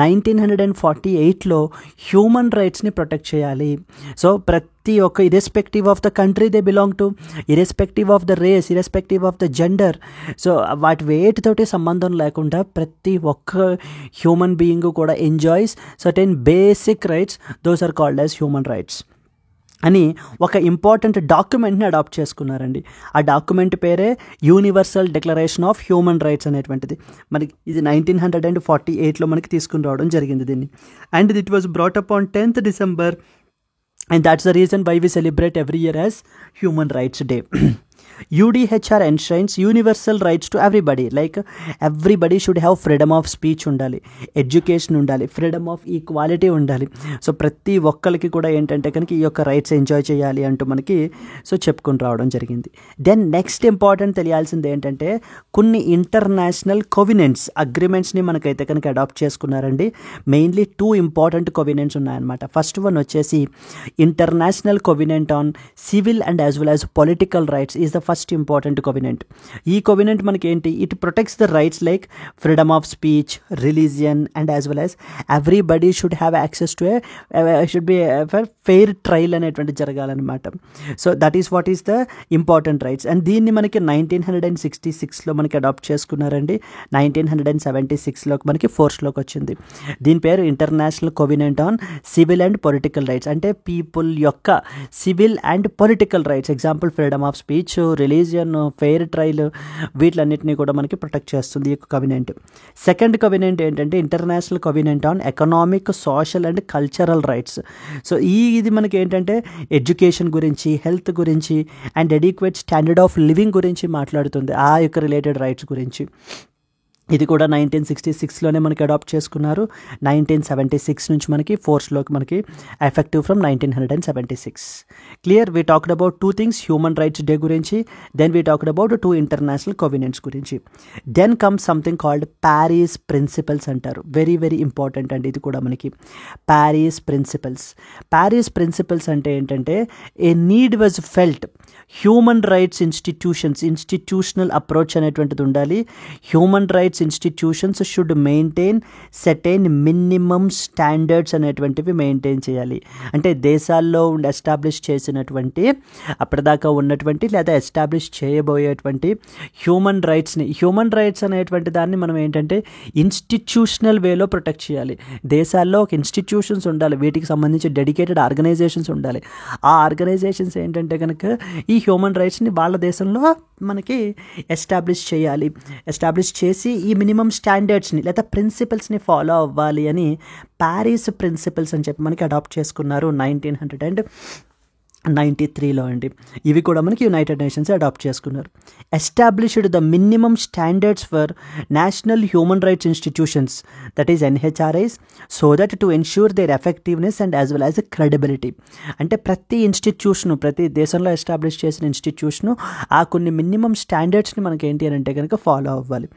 1948లో హ్యూమన్ రైట్స్ని ప్రొటెక్ట్ చేయాలి. సో ప్రతి ఒక్క irrespective of the country they belong to, irrespective of the race, irrespective of the gender, so వాటి వేటితోటి సంబంధం లేకుండా ప్రతి ఒక్క హ్యూమన్ బీయింగ్ కూడా enjoys certain basic rights, those are called as human rights అని ఒక ఇంపార్టెంట్ డాక్యుమెంట్ని అడాప్ట్ చేసుకున్నారండి. ఆ డాక్యుమెంట్ పేరే universal declaration of human rights అనేటువంటిది. మనకి ఇది 1948లో మనకి తీసుకుని రావడం జరిగింది దీన్ని. And it was brought up on 10th December. And that's the reason why we celebrate every year as Human Rights Day. UDHR enshrines universal rights to everybody, like everybody should have freedom of speech ఉండాలి, education ఉండాలి, freedom of equality ఉండాలి. So ప్రతి ఒక్కరికి కూడా ఏంటంటే కనుక ఈ యొక్క రైట్స్ ఎంజాయ్ చేయాలి అంటూ మనకి సో చెప్పుకొని రావడం జరిగింది. దెన్ నెక్స్ట్ ఇంపార్టెంట్ తెలియాల్సింది ఏంటంటే కొన్ని ఇంటర్నేషనల్ కోవినెంట్స్ అగ్రిమెంట్స్ని మనకైతే కనుక అడాప్ట్ చేసుకున్నారండి. మెయిన్లీ 2 ఇంపార్టెంట్ కోవినెంట్స్ ఉన్నాయన్నమాట. ఫస్ట్ వన్ వచ్చేసి international covenant on civil and as well as political rights is the first important covenant. ఈ కోవినెంట్ మనకి ఏంటి, it protects the rights like freedom of speech, religion and as well as everybody should have access to should be fair trial అనేటువంటి జరగాలన్నమాట. So that is what is the important rights. And దీన్ని మనకి 1966లో మనకి adapt చేసుకున్నారండి. 1976లోకి మనకి ఫోర్స్లోకి వచ్చింది. దీని పేరు international covenant on civil and political rights. అంటే పీపుల్ యొక్క civil and political rights, example freedom of speech, religion, fair trial, వీటిలన్నింటినీ కూడా మనకి ప్రొటెక్ట్ చేస్తుంది ఈ కవినెంట్. సెకండ్ కవినెంట్ ఏంటంటే international covenant on economic, social and cultural rights. So ఇది మనకి ఏంటంటే ఎడ్యుకేషన్ గురించి, హెల్త్ గురించి and adequate standard of living గురించి మాట్లాడుతుంది, ఆ యొక్క రిలేటెడ్ రైట్స్ గురించి. ఇది కూడా 1966లోనే మనకి అడాప్ట్ చేసుకున్నారు. 1976 నుంచి మనకి ఫోర్స్లోకి మనకి effective from 1976. Clear? We talked about 2 things, human rights day గురించి, then we talked about 2 international covenants గురించి. Then comes something called Paris principles అంటారు. వెరీ వెరీ ఇంపార్టెంట్ అండి ఇది కూడా మనకి. Paris principles. ప్యారిస్ ప్రిన్సిపల్స్ అంటే ఏంటంటే a need was felt, human rights institutional approach అనేటువంటిది ఉండాలి. Human rights institutions should maintain సెటైన్ minimum standards అనేటువంటివి మెయింటైన్ చేయాలి. అంటే దేశాల్లో ఎస్టాబ్లిష్ చేసినటువంటి అప్పటిదాకా ఉన్నటువంటి లేదా ఎస్టాబ్లిష్ చేయబోయేటువంటి హ్యూమన్ రైట్స్ అనేటువంటి దాన్ని మనం ఏంటంటే ఇన్స్టిట్యూషనల్ వేలో ప్రొటెక్ట్ చేయాలి. దేశాల్లో ఒక ఇన్స్టిట్యూషన్స్ ఉండాలి, వీటికి సంబంధించి డెడికేటెడ్ ఆర్గనైజేషన్స్ ఉండాలి. ఆ ఆర్గనైజేషన్స్ ఏంటంటే కనుక ఈ హ్యూమన్ రైట్స్ని వాళ్ళ దేశంలో మనకి ఎస్టాబ్లిష్ చేసి ఈ మినిమం స్టాండర్డ్స్ని లేదా ప్రిన్సిపల్స్ని ఫాలో అవ్వాలి అని ప్యారిస్ ప్రిన్సిపల్స్ అని చెప్పి మనకి అడాప్ట్ చేసుకున్నారు 1993లో అండి. ఇవి కూడా మనకి యునైటెడ్ నేషన్స్ అడాప్ట్ చేసుకున్నారు. Established the minimum standards for national human rights institutions, that is NHRIs, so that to ensure their effectiveness and as well as credibility. అంటే ప్రతి ఇన్స్టిట్యూషను, ప్రతి దేశంలో ఎస్టాబ్లిష్ చేసిన ఇన్స్టిట్యూషను ఆ కొన్ని మినిమం స్టాండర్డ్స్ని మనకి ఏంటి అని అంటే కనుక ఫాలో అవ్వాలి.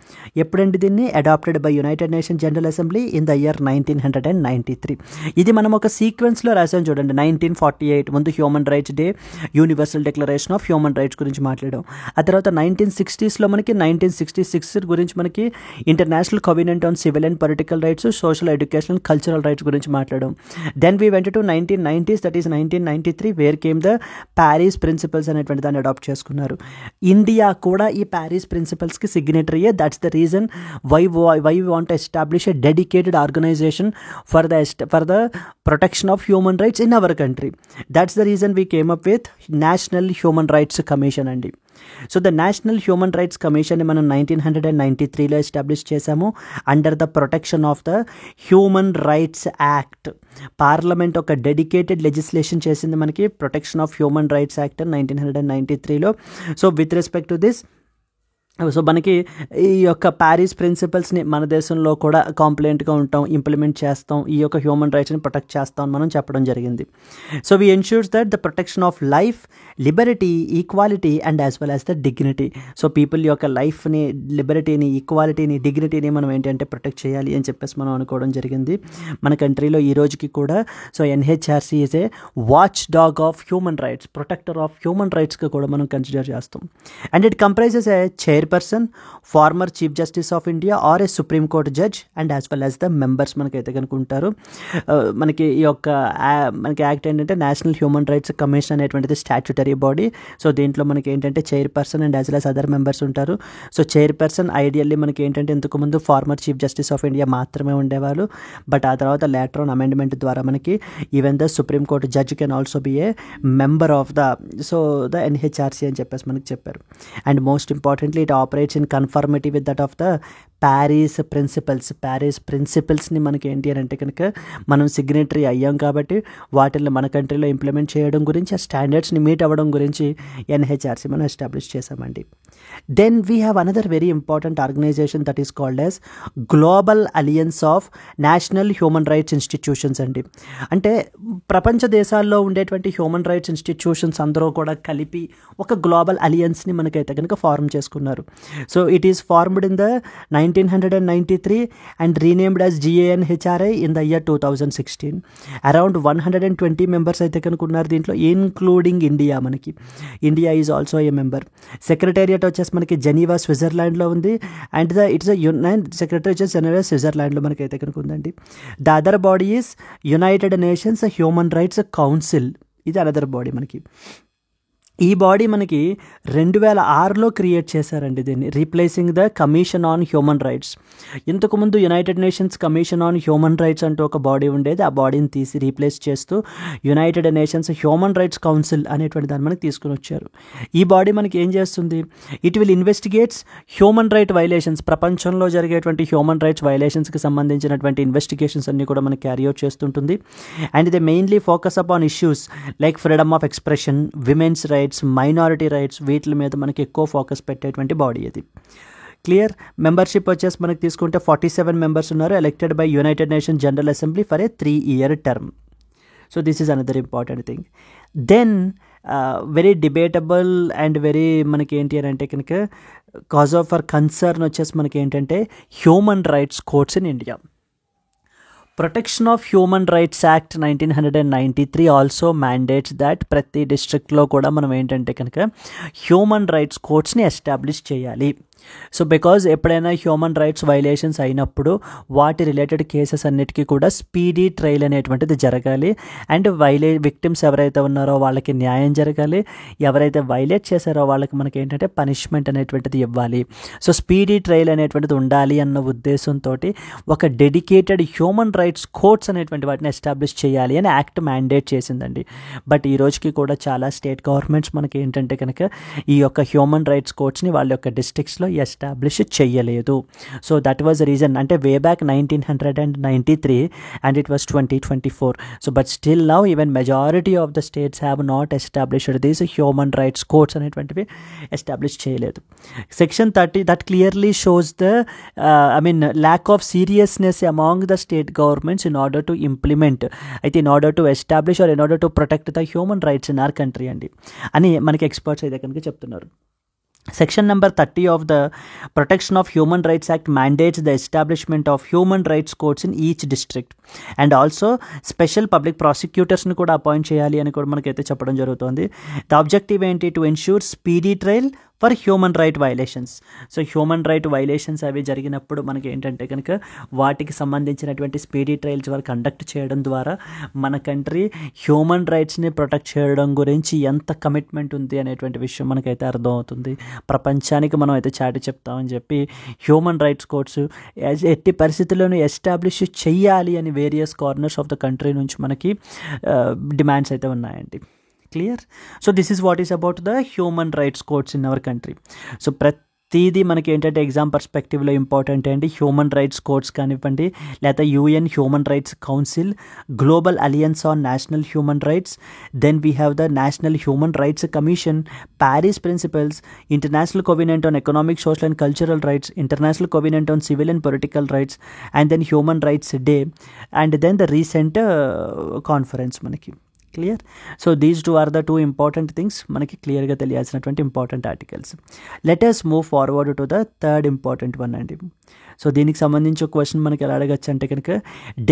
ఎప్పుడండి దీన్ని adopted by United Nation general assembly in the year 1993. ఇది మనం ఒక సీక్వెన్స్లో రాసాం చూడండి. 1948 ముందు human rights day, universal declaration of human rights గురించి మాట్లాడాం. ఆ తర్వాత 1960sలో మనకి 1966 గురించి మనకి international covenant on civil and political rights, social, education and cultural rights గురించి మాట్లాడాం. Then we went to 1990s, that is 1993, where came the Paris principles అనేటువంటి దాన్ని అడాప్ట్ చేసుకున్నారు. ఇండియా కూడా ఈ ప్యారిస్ ప్రిన్సిపల్స్కి సిగ్నేటరీయే. That's the reason why we want to establish a dedicated organisation for the protection of human rights in our country. That's the reason we came up with national human rights commission అండి. So the national human rights కమిషన్ని మనం 1993లో establish చేశాము under the protection of the human rights act. Parliament ఒక dedicated legislation చేసింది మనకి protection of human rights act 1993లో. So with respect to this, so మనకి ఈ యొక్క ప్యారిస్ ప్రిన్సిపల్స్ని మన దేశంలో కూడా కాంప్లైంట్గా ఉంటాం, ఇంప్లిమెంట్ చేస్తాం, ఈ యొక్క హ్యూమన్ రైట్స్ని ప్రొటెక్ట్ చేస్తాం అని మనం చెప్పడం జరిగింది. So we ensures that the protection of life, Liberty, equality and as well as the dignity. So people యొక్క లైఫ్ని, లిబర్టీని, ఈక్వాలిటీని, డిగ్నిటీని మనం ఏంటంటే ప్రొటెక్ట్ చేయాలి అని చెప్పేసి మనం అనుకోవడం జరిగింది. మన కంట్రీలో ఈ రోజుకి కూడా so NHRC is a watch dog of human rights, protector of human రైట్స్గా కూడా మనం కన్సిడర్ చేస్తాం. And it comprises a chairperson, former chief justice of India or a supreme court judge and as well as the members మనకైతే కనుక ఉంటారు. మనకి ఈ యొక్క మనకి యాక్ట్ ఏంటంటే నేషనల్ హ్యూమన్ రైట్స్ కమిషన్ అనేటువంటిది స్టాట్యుటరీ బాడీ. సో దీంట్లో మనకి ఏంటంటే chairperson and as well as other members ఉంటారు. సో చైర్పర్సన్ ఐడియల్లీ మనకి ఏంటంటే ఇంతకుముందు farmer chief justice of India మాత్రమే ఉండేవాళ్ళు. బట్ ఆ తర్వాత లేటర్ ఆన్ అమెండ్మెంట్ ద్వారా మనకి even the supreme court judge can also be a member of the NHRC అని చెప్పేసి మనకి చెప్పారు. And most importantly it operates in conformity with that of the Paris ప్రిన్సిపల్స్ని మనకి ఏంటి అని అంటే కనుక మనం సిగ్నేటరీ అయ్యాం కాబట్టి వాటిని మన కంట్రీలో ఇంప్లిమెంట్ చేయడం గురించి, ఆ స్టాండర్డ్స్ని మీట్ అవ్వడం గురించి ఎన్హెచ్ఆర్సీ మనం ఎస్టాబ్లిష్ చేసామండి. Then we have another very important organisation that is called as global alliance of national human rights institutions అండి. అంటే ప్రపంచ దేశాల్లో ఉండేటువంటి హ్యూమన్ రైట్స్ ఇన్స్టిట్యూషన్స్ అందరూ కూడా కలిపి ఒక గ్లోబల్ అలియన్స్ని మనకైతే కనుక ఫార్మ్ చేసుకున్నారు. So it is formed in the 1993 and renamed as GANHRI in the year 2016. Around 120 members అయితే కనుక ఉన్నారు దీంట్లో, ఇన్క్లూడింగ్ ఇండియా. మనకి India is also a member. Secretariat వచ్చేసి మనకి జెనీవా స్విట్జర్లాండ్లో ఉంది, అండ్ ఇట్స్ సెక్రటరీ వచ్చేసి జెనీవా స్విట్జర్లాండ్లో మనకైతే కనుక ఉందండి. The other body is United Nations human rights council. ఇది అనదర్ బాడీ మనకి. ఈ బాడీ మనకి 2006లో క్రియేట్ చేశారండి దీన్ని, replacing the commission on human rights. ఇంతకుముందు United Nations commission on human rights అంటూ ఒక బాడీ ఉండేది, ఆ బాడీని తీసి రీప్లేస్ చేస్తూ United Nations human rights council అనేటువంటి దాన్ని మనకి తీసుకుని వచ్చారు. ఈ బాడీ మనకి ఏం చేస్తుంది? It will investigates human right violations, ప్రపంచంలో జరిగేటువంటి హ్యూమన్ రైట్స్ వైలేషన్స్కి సంబంధించినటువంటి ఇన్వెస్టిగేషన్స్ అన్ని కూడా మనకి క్యారీ అవుట్ చేస్తుంటుంది. And they mainly focus upon issues like freedom of expression, women's rights, minority rights, వీటి మీద మనకి ఎక్కువ ఫోకస్ పెట్టేటువంటి బాడీ అది. క్లియర్? మెంబర్షిప్ వచ్చేసి మనకి తీసుకుంటే 47 మెంబర్స్ ఉన్నారు, elected by United nations general assembly for a 3-year term. So this is another important thing. Then very debatable and very మనకి ఏంటి అని అంటే కనుక కాజ్ ఆఫ్ ఫర్ కన్సర్న్ వచ్చేసి మనకి ఏంటంటే human rights courts in India. Protection of human rights act 1993 also mandates that ప్రతి డిస్ట్రిక్ట్లో కూడా మనం ఏంటంటే కనుక హ్యూమన్ రైట్స్ కోర్ట్స్ని ఎస్టాబ్లిష్ చేయాలి. సో బికాజ్ ఎప్పుడైనా హ్యూమన్ రైట్స్ వైలేషన్స్ అయినప్పుడు వాటి రిలేటెడ్ కేసెస్ అన్నిటికీ కూడా స్పీడీ ట్రయల్ అనేటువంటిది జరగాలి. అండ్ విక్టిమ్స్ ఎవరైతే ఉన్నారో వాళ్ళకి న్యాయం జరగాలి, ఎవరైతే వైలేట్ చేశారో వాళ్ళకి మనకి ఏంటంటే పనిష్మెంట్ అనేటువంటిది ఇవ్వాలి. సో స్పీడీ ట్రయల్ అనేటువంటిది ఉండాలి అన్న ఉద్దేశంతో ఒక డెడికేటెడ్ హ్యూమన్ రైట్స్ కోర్ట్స్ అనేటువంటి వాటిని ఎస్టాబ్లిష్ చేయాలి అని యాక్ట్ మ్యాండేట్ చేసిందండి. బట్ ఈ రోజుకి కూడా చాలా స్టేట్ గవర్నమెంట్స్ మనకి ఏంటంటే కనుక ఈ యొక్క హ్యూమన్ రైట్స్ కోర్ట్స్ని వాళ్ళ యొక్క డిస్ట్రిక్ట్స్లో ఎస్టాబ్లిష్ చేయలేదు. సో దట్ వాజ్ రీజన్, అంటే way back 1993 and it was 2024. So but still now even majority of the states have not established these human rights courts అనేటువంటివి ఎస్టాబ్లిష్ చేయలేదు. Section 30 that clearly shows the lack of seriousness among the state governments in order to implement, అయితే in order to establish or in order to protect the human rights in our country అండి అని మనకి experts అయితే కనుక చెప్తున్నారు. Section number 30 of the Protection of Human Rights Act mandates the establishment of human rights courts in each district and also special public prosecutors ని కూడా appoint చేయాలి అని కూడా మనకైతే చెప్పడం జరుగుతుంది. ద ఆబ్జెక్టివ్ ఏంటి? To ensure speedy trial for human right violations. So human right violations అవి జరిగినప్పుడు మనకి ఏంటంటే కనుక వాటికి సంబంధించినటువంటి స్పీడీ ట్రయల్స్ వారు కండక్ట్ చేయడం ద్వారా మన కంట్రీ హ్యూమన్ రైట్స్ని ప్రొటెక్ట్ చేయడం గురించి ఎంత కమిట్మెంట్ ఉంది అనేటువంటి విషయం మనకైతే అర్థమవుతుంది. ప్రపంచానికి మనం అయితే చాటి చెప్తామని చెప్పి హ్యూమన్ రైట్స్ కోర్ట్స్ ఎట్టి పరిస్థితుల్లోనూ ఎస్టాబ్లిష్ చెయ్యాలి అని various corners of the country నుంచి మనకి డిమాండ్స్ అయితే ఉన్నాయండి. Clear? So this is what is about the human rights courts in our country. So ప్రతిదీ మనకి ఏంటంటే ఎగ్జామ్ పర్స్పెక్టివ్లో ఇంపార్టెంట్ అండి. హ్యూమన్ రైట్స్ కోర్ట్స్ కానివ్వండి, లేదా UN human rights council, global alliance on national human rights, then we have the national human rights commission, Paris principles, international covenant on economic, social and cultural rights, international covenant on civil and political rights, and then human rights day, and then the recent conference మనకి. Clear? So these two are the two important things మనకి క్లియర్గా తెలియాల్సినటువంటి important articles. Let us move forward to the third important one అండి. So దీనికి సంబంధించి ఒక question మనకి ఎలా అడగచ్చు అంటే కనుక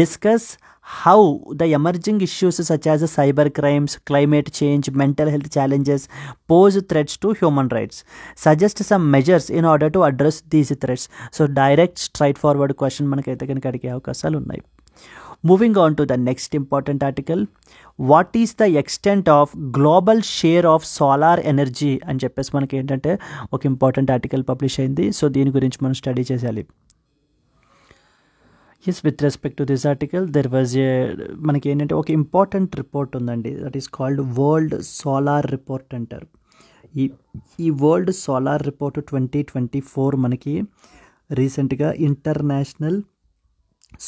discuss how the emerging issues such as cyber crimes, climate change, mental health challenges pose threats to human rights, suggest some measures in order to address these threats. So direct straight forward question మనకైతే కనుక అడిగే అవకాశాలు ఉన్నాయి. Moving on to the next important article, what is the extent of global share of solar energy అని చెప్పేసి మనకి ఏంటంటే ఒక ఇంపార్టెంట్ ఆర్టికల్ పబ్లిష్ అయింది. సో దీని గురించి మనం స్టడీ చేయాలి. Yes, with respect to this article there was మనకి ఏంటంటే ఒక ఇంపార్టెంట్ రిపోర్ట్ ఉందండి, that is called world solar report అంటారు. ఈ వరల్డ్ సోలార్ రిపోర్ట్ 2024 మనకి రీసెంట్గా ఇంటర్నేషనల్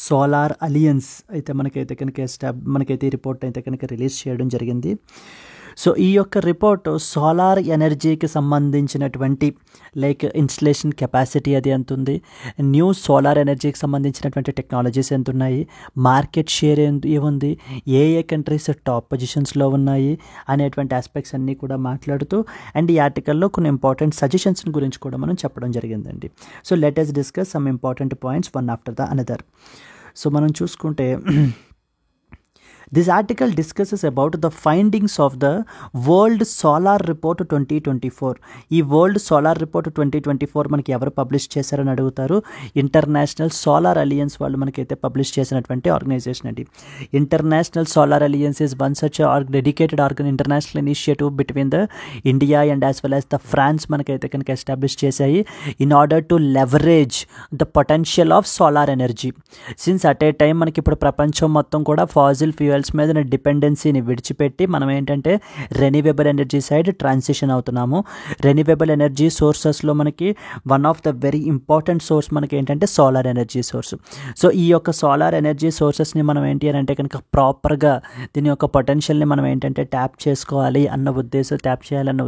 సోలార్ అలియన్స్ అయితే మనకైతే ఈ రిపోర్ట్ అయితే కనుక రిలీజ్ చేయడం జరిగింది. సో ఈ యొక్క రిపోర్ట్ సోలార్ ఎనర్జీకి సంబంధించినటువంటి లైక్ ఇన్స్టలేషన్ కెపాసిటీ అది ఎంత ఉంది, న్యూ సోలార్ ఎనర్జీకి సంబంధించినటువంటి టెక్నాలజీస్ ఎంత ఉన్నాయి, మార్కెట్ షేర్ ఏముంది, ఏ కంట్రీస్ టాప్ పొజిషన్స్లో ఉన్నాయి అనేటువంటి ఆస్పెక్ట్స్ అన్నీ కూడా మాట్లాడుతూ అండ్ ఈ ఆర్టికల్లో కొన్ని ఇంపార్టెంట్ సజెషన్స్ గురించి కూడా మనం చెప్పడం జరిగిందండి. So let us discuss some important points one after the another. So మనం చూసుకుంటే this article discusses about the findings of the World Solar Report 2024. ఈ వరల్డ్ సోలార్ రిపోర్ట్ 2024 మనకి ఎవరు పబ్లిష్ చేశారని అడుగుతారు. ఇంటర్నేషనల్ సోలార్ అలియన్స్ వాళ్ళు మనకైతే పబ్లిష్ చేసినటువంటి ఆర్గనైజేషన్ అండి. International solar alliance is one such dedicated international initiative between the India and as well as the France మనకైతే కనుక ఎస్టాబ్లిష్ చేశాయి in order to leverage the potential of solar energy. Since at a time మనకి ఇప్పుడు ప్రపంచం మొత్తం కూడా fossil fuels మీద డిపెండెన్సీని విడిచిపెట్టి మనం ఏంటంటే రెన్యూవబుల్ ఎనర్జీ సైడ్ ట్రాన్సిషన్ అవుతున్నాము. రెన్యూవబుల్ ఎనర్జీ సోర్సెస్లో మనకి one of the very important source మనకి ఏంటంటే సోలార్ ఎనర్జీ సోర్స్. సో ఈ యొక్క సోలార్ ఎనర్జీ సోర్సెస్ని మనం ఏంటి అని అంటే కనుక ప్రాపర్గా దీని యొక్క పొటెన్షియల్ని మనం ఏంటంటే ట్యాప్ చేయాలన్న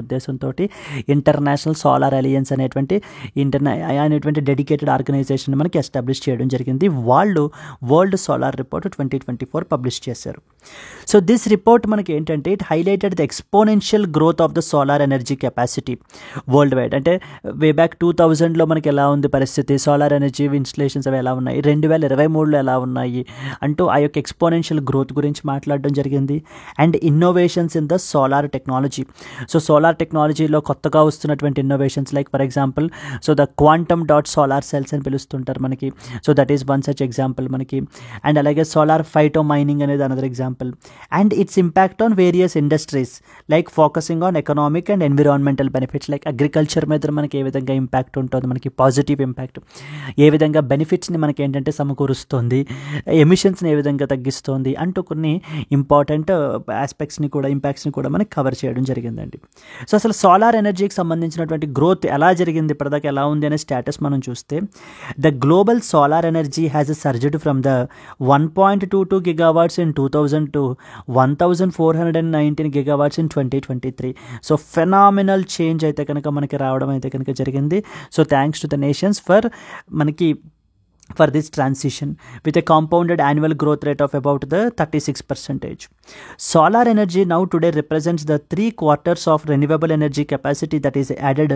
ఉద్దేశంతో ఇంటర్నేషనల్ సోలార్ అలియన్స్ అనేటువంటి డెడికేటెడ్ ఆర్గనైజేషన్ మనకి ఎస్టాబ్లిష్ చేయడం జరిగింది. వాళ్ళు వరల్డ్ సోలార్ రిపోర్ట్ 2024 పబ్లిష్ చేశారు. సో దిస్ రిపోర్ట్ మనకి ఏంటంటే it highlighted the exponential growth of the solar energy capacity world wide. అంటే వే బ్యాక్ 2000లో మనకి ఎలా ఉంది పరిస్థితి, సోలార్ ఎనర్జీ ఇన్స్టలేషన్స్ అవి ఎలా ఉన్నాయి, 2023లో ఎలా ఉన్నాయి అంటూ ఆ యొక్క ఎక్స్పోనెన్షియల్ గ్రోత్ గురించి మాట్లాడడం జరిగింది. And innovations in the solar technology. So solar టెక్నాలజీలో కొత్తగా వస్తున్నటువంటి innovations like for example so the quantum dot solar cells అని పిలుస్తుంటారు మనకి. So that is one such example మనకి. అండ్ అలాగే సోలార్ ఫైటో మైనింగ్ అనేది another example. And it's impact on various industries like focusing on economic and environmental benefits like agriculture మీద మనకి ఏ విధంగా ఇంపాక్ట్ ఉంటుంది, మనకి పాజిటివ్ ఇంపాక్ట్, ఏ విధంగా బెనిఫిట్స్ని మనకి ఏంటంటే సమకూరుస్తుంది, ఎమిషన్స్ని ఏ విధంగా తగ్గిస్తుంది అంటూ కొన్ని ఇంపార్టెంట్ ఇంపాక్ట్స్ని కూడా మనకి కవర్ చేయడం జరిగిందండి. సో అసలు సోలార్ ఎనర్జీకి సంబంధించినటువంటి గ్రోత్ ఎలా జరిగింది, ఇప్పటిదాకా ఎలా ఉంది అనే స్టేటస్ మనం చూస్తే the global solar energy has surged from the 1.22 gigawatts in 2000 to 1419 gigawatts in 2023. So phenomenal change అయితే కనుక మనకి రావడం అయితే కనుక జరిగింది. So thanks to the nations for this transition with a compounded annual growth rate of about the 36%. Solar energy now today represents the 3/4 of renewable energy capacity that is added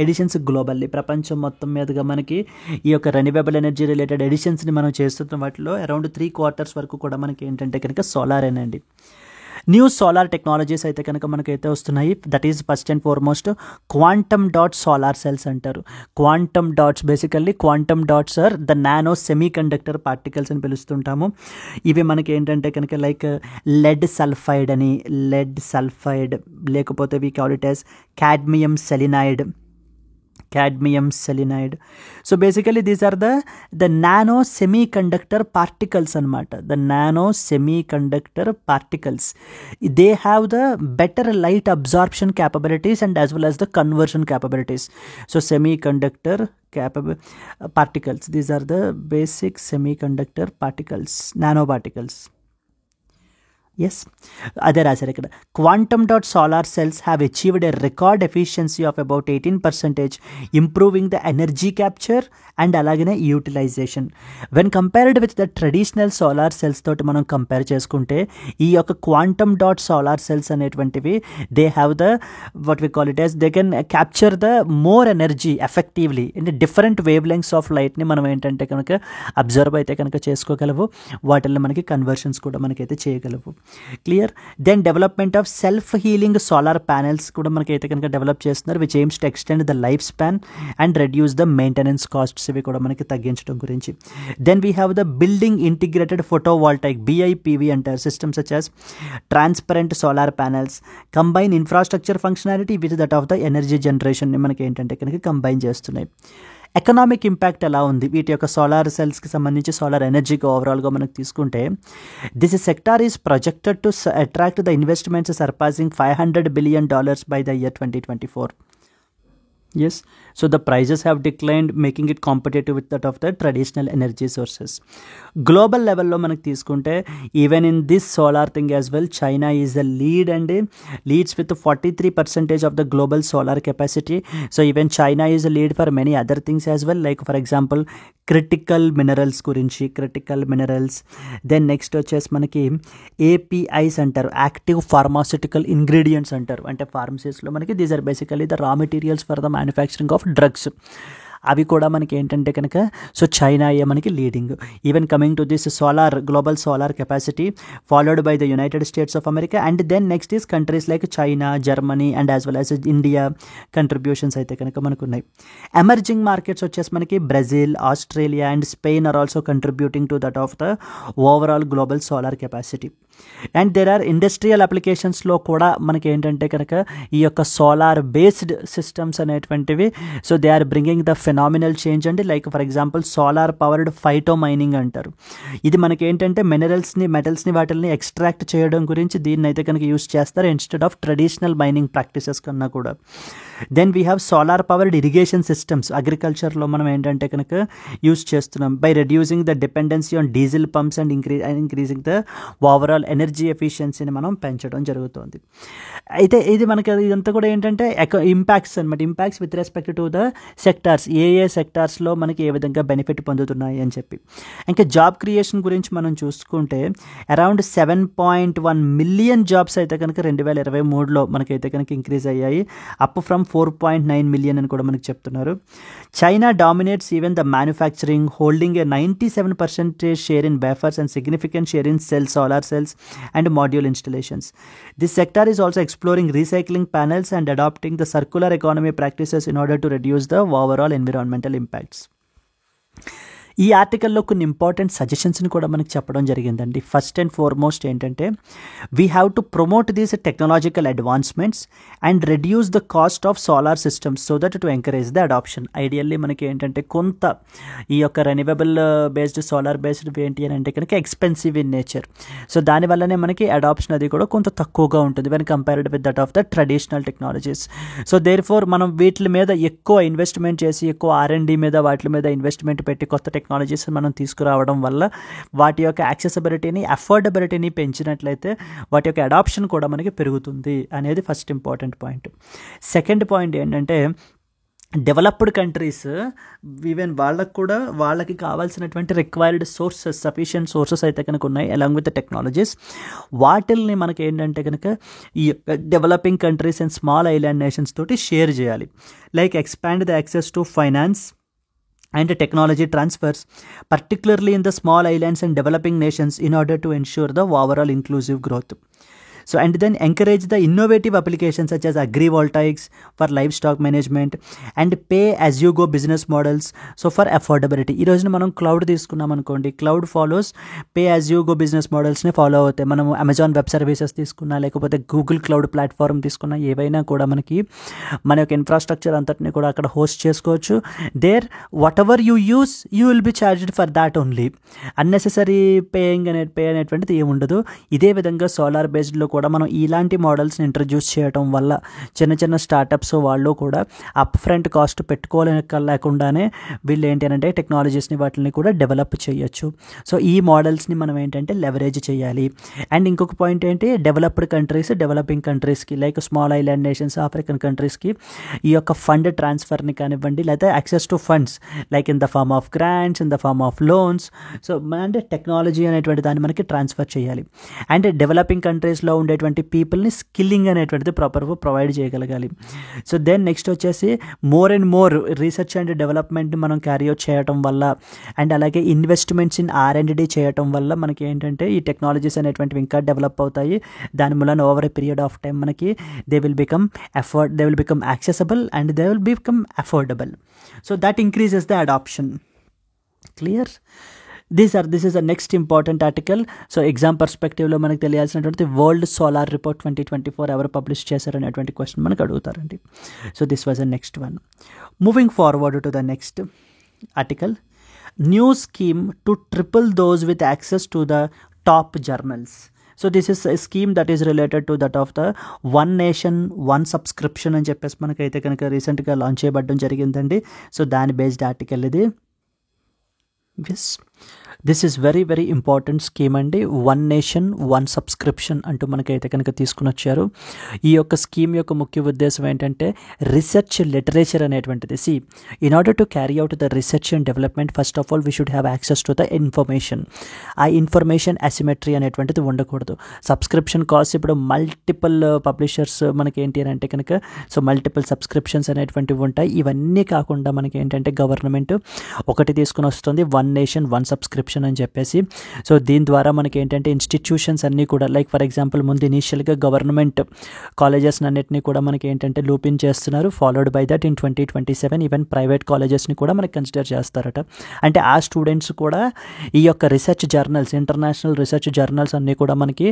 additions globally. ప్రపంచం మొత్తం మీదుగా మనకి ఈ యొక్క renewable energy related ఎడిషన్స్ని మనం చేస్తున్న వాటిలో around 3/4 వరకు కూడా మనకి ఏంటంటే కనుక solar energy. New solar technologies అయితే కనుక మనకైతే వస్తున్నాయి. That is first and foremost quantum dot solar cells అంటారు. Quantum dots basically quantum dots are the nano semiconductor particles అని పిలుస్తుంటాము. ఇవి మనకి ఏంటంటే కనుక లైక్ లెడ్ సల్ఫైడ్ లేకపోతే we call it as cadmium selenide. So basically these are the nano semiconductor particles anamata. The nano semiconductor particles, they have the better light absorption capabilities and as well as the conversion capabilities. So semiconductor particles, these are the basic semiconductor particles, nanoparticles. Yes అదే రాశారు ఇక్కడ. Quantum dot solar cells have achieved a record efficiency of about 18%, improving the energy capture and అలాగనే utilisation. When compared with the traditional solar cells తోటి మనం compare చేసుకుంటే ఈ యొక్క quantum dot solar cells అనేటువంటివి they have the what we call it as they can capture the more energy effectively. అంటే different wavelengths of లైట్ని మనం ఏంటంటే కనుక అబ్జర్వ్ అయితే కనుక చేసుకోగలవు, వాటిల్లో మనకి కన్వర్షన్స్ కూడా మనకైతే చేయగలవు. Clear. Then development of self healing solar panels కూడా మనకైతే కనుక డెవలప్ చేస్తున్నారు, which aims to extend the life span and reduce the maintenance costs, ఇవి కూడా మనకి తగ్గించడం గురించి. Then we have the building integrated photovoltaic BIPV అంటారు systems such as transparent solar panels combine infrastructure functionality with that of the energy జనరేషన్ని మనకి ఏంటంటే కనుక కంబైన్ చేస్తున్నాయి. ఎకనామిక్ ఇంపాక్ట్ ఎలా ఉంది వీటి యొక్క సోలార్ సెల్స్కి సంబంధించి, సోలార్ ఎనర్జీకి ఓవరాల్గా మనకు తీసుకుంటే this sector is projected to attract the investments సర్పాసింగ్ $500 billion by the year 2024. Yes, so the prices have declined, making it competitive with that of the traditional energy sources. Global level లో మనకు తీసుకుంటే even in this solar thing as well China is the lead and leads with 43% of the global solar capacity. So even China is lead for many other things as well, like for example critical minerals గురించి, critical minerals. Then next వచ్చేసి మనకి APIs అంటారు, active pharmaceutical ingredients అంటారు. అంటే ఫార్మసీస్లో మనకి these are basically the raw materials for the manufacturing of drugs. అవి కూడా మనకి ఏంటంటే కనుక సో చైనా అయ్యే మనకి leading. Even coming to this solar global solar capacity followed by the United States of America and then next is countries like China, Germany and as well as India contributions అయితే కనుక మనకు ఉన్నాయి. Emerging markets వచ్చేసి మనకి Brazil, Australia and Spain are also contributing to that of the overall global solar capacity. And there are industrial అప్లికేషన్స్లో కూడా మనకి ఏంటంటే కనుక ఈ యొక్క సోలార్ బేస్డ్ సిస్టమ్స్ అనేటువంటివి so they are bringing the phenomenal change అండి. Like for example solar powered phyto mining అంటారు. ఇది మనకి ఏంటంటే మెటల్స్ని వాటిని ఎక్స్ట్రాక్ట్ చేయడం గురించి దీన్ని అయితే కనుక యూస్ చేస్తారు instead of traditional mining practices కన్నా కూడా. Then we have solar powered irrigation systems. అగ్రికల్చర్లో మనం ఏంటంటే కనుక యూస్ చేస్తున్నాం by reducing the dependency on diesel pumps and increasing the overall energy ఎఫిషియన్సీని మనం పెంచడం జరుగుతుంది. అయితే ఇది మనకి ఇదంతా కూడా ఏంటంటే ఇంపాక్ట్స్ అనమాట. Impacts with respect to the sectors, ఏ సెక్టార్స్లో మనకి ఏ విధంగా బెనిఫిట్ పొందుతున్నాయి అని చెప్పి. ఇంకా జాబ్ క్రియేషన్ గురించి మనం చూసుకుంటే అరౌండ్ 7.1 మిలియన్ జాబ్స్ అయితే కనుక 2023లో మనకైతే కనుక ఇంక్రీజ్ అయ్యాయి, అప్ ఫ్రమ్ 4.9 మిలియన్ అని కూడా మనకి చెప్తున్నారు. China dominates even the manufacturing, holding a 97% share in wafers and significant share in cells, solar cells and module installations. This sector is also exploring recycling panels and adopting the circular economy practices in order to reduce the overall environmental impacts. ఈ ఆర్టికల్లో కొన్ని important సజెషన్స్ని కూడా మనకి చెప్పడం జరిగిందండి. First and foremost ఏంటంటే we have to promote these technological advancements and reduce the cost of solar systems so that to encourage the adoption. Ideally మనకి ఏంటంటే కొంత ఈ యొక్క రెన్యూవబుల్ బేస్డ్ సోలార్ బేస్డ్ ఏంటి అని అంటే కనుక ఎక్స్పెన్సివ్ ఇన్ నేచర్. సో దానివల్లనే మనకి అడాప్షన్ అది కూడా కొంత తక్కువగా ఉంటుంది when compared with that of the traditional technologies. So therefore మనం వీటి మీద ఎక్కువ ఇన్వెస్ట్మెంట్ చేసి ఎక్కువ R&D మీద వాటి మీద ఇన్వెస్ట్మెంట్ పెట్టి కొత్త టెక్నాలజీస్ మనం తీసుకురావడం వల్ల వాటి యొక్క యాక్సెసిబిలిటీని, అఫోర్డబిలిటీని పెంచినట్లయితే వాటి యొక్క అడాప్షన్ కూడా మనకి పెరుగుతుంది అనేది first important point. Second point ఏంటంటే డెవలప్డ్ కంట్రీస్ ఈవెన్ వాళ్ళకి కావాల్సినటువంటి రిక్వైర్డ్ సోర్సెస్, సఫిషియంట్ సోర్సెస్ అయితే కనుక ఉన్నాయి అలాంగ్ విత్ టెక్నాలజీస్. వాటిల్ని మనకి ఏంటంటే కనుక ఈ developing countries and small island nations తోటి షేర్ చేయాలి. Like expand the access to finance and technology transfers, particularly in the small islands and developing nations, in order to ensure the overall inclusive growth. So and then encourage the innovative applications such as agrivoltaics for livestock management and pay as you go business models so for affordability. ఈ రోజున మనం cloud తీసుకున్నాం అనుకోండి, cloud follows pay as you go business మోడల్స్ని follow అవుతాయి. మనం Amazon web services తీసుకున్నా లేకపోతే గూగుల్ క్లౌడ్ ప్లాట్ఫామ్ తీసుకున్నా ఏవైనా కూడా మనకి మన యొక్క ఇన్ఫ్రాస్ట్రక్చర్ అంతటిని కూడా అక్కడ హోస్ట్ చేసుకోవచ్చు. There whatever you use you will be charged for that only. Unnecessary pay అనేటువంటిది ఏముండదు. ఇదే విధంగా సోలార్ బేస్డ్లో కూడా మనం ఇలాంటి మోడల్స్ని ఇంట్రడ్యూస్ చేయడం వల్ల చిన్న స్టార్టప్స్ వాళ్ళు కూడా అప్ ఫ్రంట్ కాస్ట్ పెట్టుకోలేకుండానే వీళ్ళు ఏంటి అంటే టెక్నాలజీస్ని వాటిని కూడా డెవలప్ చేయొచ్చు. సో ఈ మోడల్స్ని మనం ఏంటంటే లెవరేజ్ చేయాలి. అండ్ ఇంకొక పాయింట్ ఏంటి, డెవలప్డ్ కంట్రీస్ డెవలపింగ్ కంట్రీస్కి like small island nations, African కంట్రీస్కి ఈ యొక్క ఫండ్ ట్రాన్స్ఫర్ని కానివ్వండి లేదా access to funds like in the form of grants, in the form of loans. So అంటే టెక్నాలజీ అనేటువంటి దాన్ని మనకి ట్రాన్స్ఫర్ చేయాలి. అండ్ డెవలపింగ్ కంట్రీస్లో ఉండేటువంటి పీపుల్ని స్కిల్లింగ్ అనేటువంటిది ప్రాపర్గా ప్రొవైడ్ చేయగలగాలి. సో దెన్ నెక్స్ట్ వచ్చేసి more and more research and డెవలప్మెంట్ని మనం క్యారీ అవుట్ చేయడం వల్ల అండ్ అలాగే ఇన్వెస్ట్మెంట్స్ ఇన్ R&D చేయడం వల్ల మనకి ఏంటంటే ఈ టెక్నాలజీస్ అనేటువంటివి ఇంకా డెవలప్ అవుతాయి. దాని వలన over a period of time మనకి they will become accessible and they will become affordable. So that increases the adoption. Clear? this is the next important article. So exam పర్స్పెక్టివ్లో మనకు తెలియాల్సినటువంటి వరల్డ్ సోలార్ రిపోర్ట్ 2024 ఎవరు publish చేశారు అనేటువంటి question మనకు అడుగుతారండి. So this was the next one. Moving forward to the next article. New scheme to triple those with access to the top journals. So this is scheme that is related to that of the one nation one subscription అని చెప్పేసి మనకైతే కనుక రీసెంట్గా launch చేయబడడం జరిగిందండి. సో దాని based article ఇది. Yes, this is very very important scheme అండి. వన్ నేషన్ వన్ సబ్స్క్రిప్షన్ అంటూ మనకైతే కనుక తీసుకుని వచ్చారు. ఈ యొక్క స్కీమ్ యొక్క ముఖ్య ఉద్దేశం ఏంటంటే రీసెర్చ్ లిటరేచర్ అనేటువంటిది. In order to carry out the research and development first of all we should have access to the information. ఆ ఇన్ఫర్మేషన్ అసిమెట్రీ అనేటువంటిది ఉండకూడదు. సబ్స్క్రిప్షన్ కాస్ట్ ఇప్పుడు మల్టిపుల్ పబ్లిషర్స్ మనకి ఏంటి అని అంటే కనుక సో మల్టిపుల్ సబ్స్క్రిప్షన్స్ అనేటువంటివి ఉంటాయి. ఇవన్నీ కాకుండా మనకి ఏంటంటే గవర్నమెంట్ ఒకటి తీసుకుని వస్తుంది, వన్ నేషన్ వన్ సబ్స్క్రిప్షన్ అని చెప్పేసి. సో దీని ద్వారా మనకి ఏంటంటే ఇన్స్టిట్యూషన్స్ అన్నీ కూడా లైక్ ఫర్ ఎగ్జాంపుల్ ముందు ఇనీషియల్గా గవర్నమెంట్ కాలేజెస్ అన్నిటిని కూడా మనకి ఏంటంటే లూపిన్ చేస్తున్నారు. Followed by that in 2027 even private కాలేజెస్ని కూడా మనకి కన్సిడర్ చేస్తారట. అంటే ఆ స్టూడెంట్స్ కూడా ఈ యొక్క research journals, international research journals అన్నీ కూడా మనకి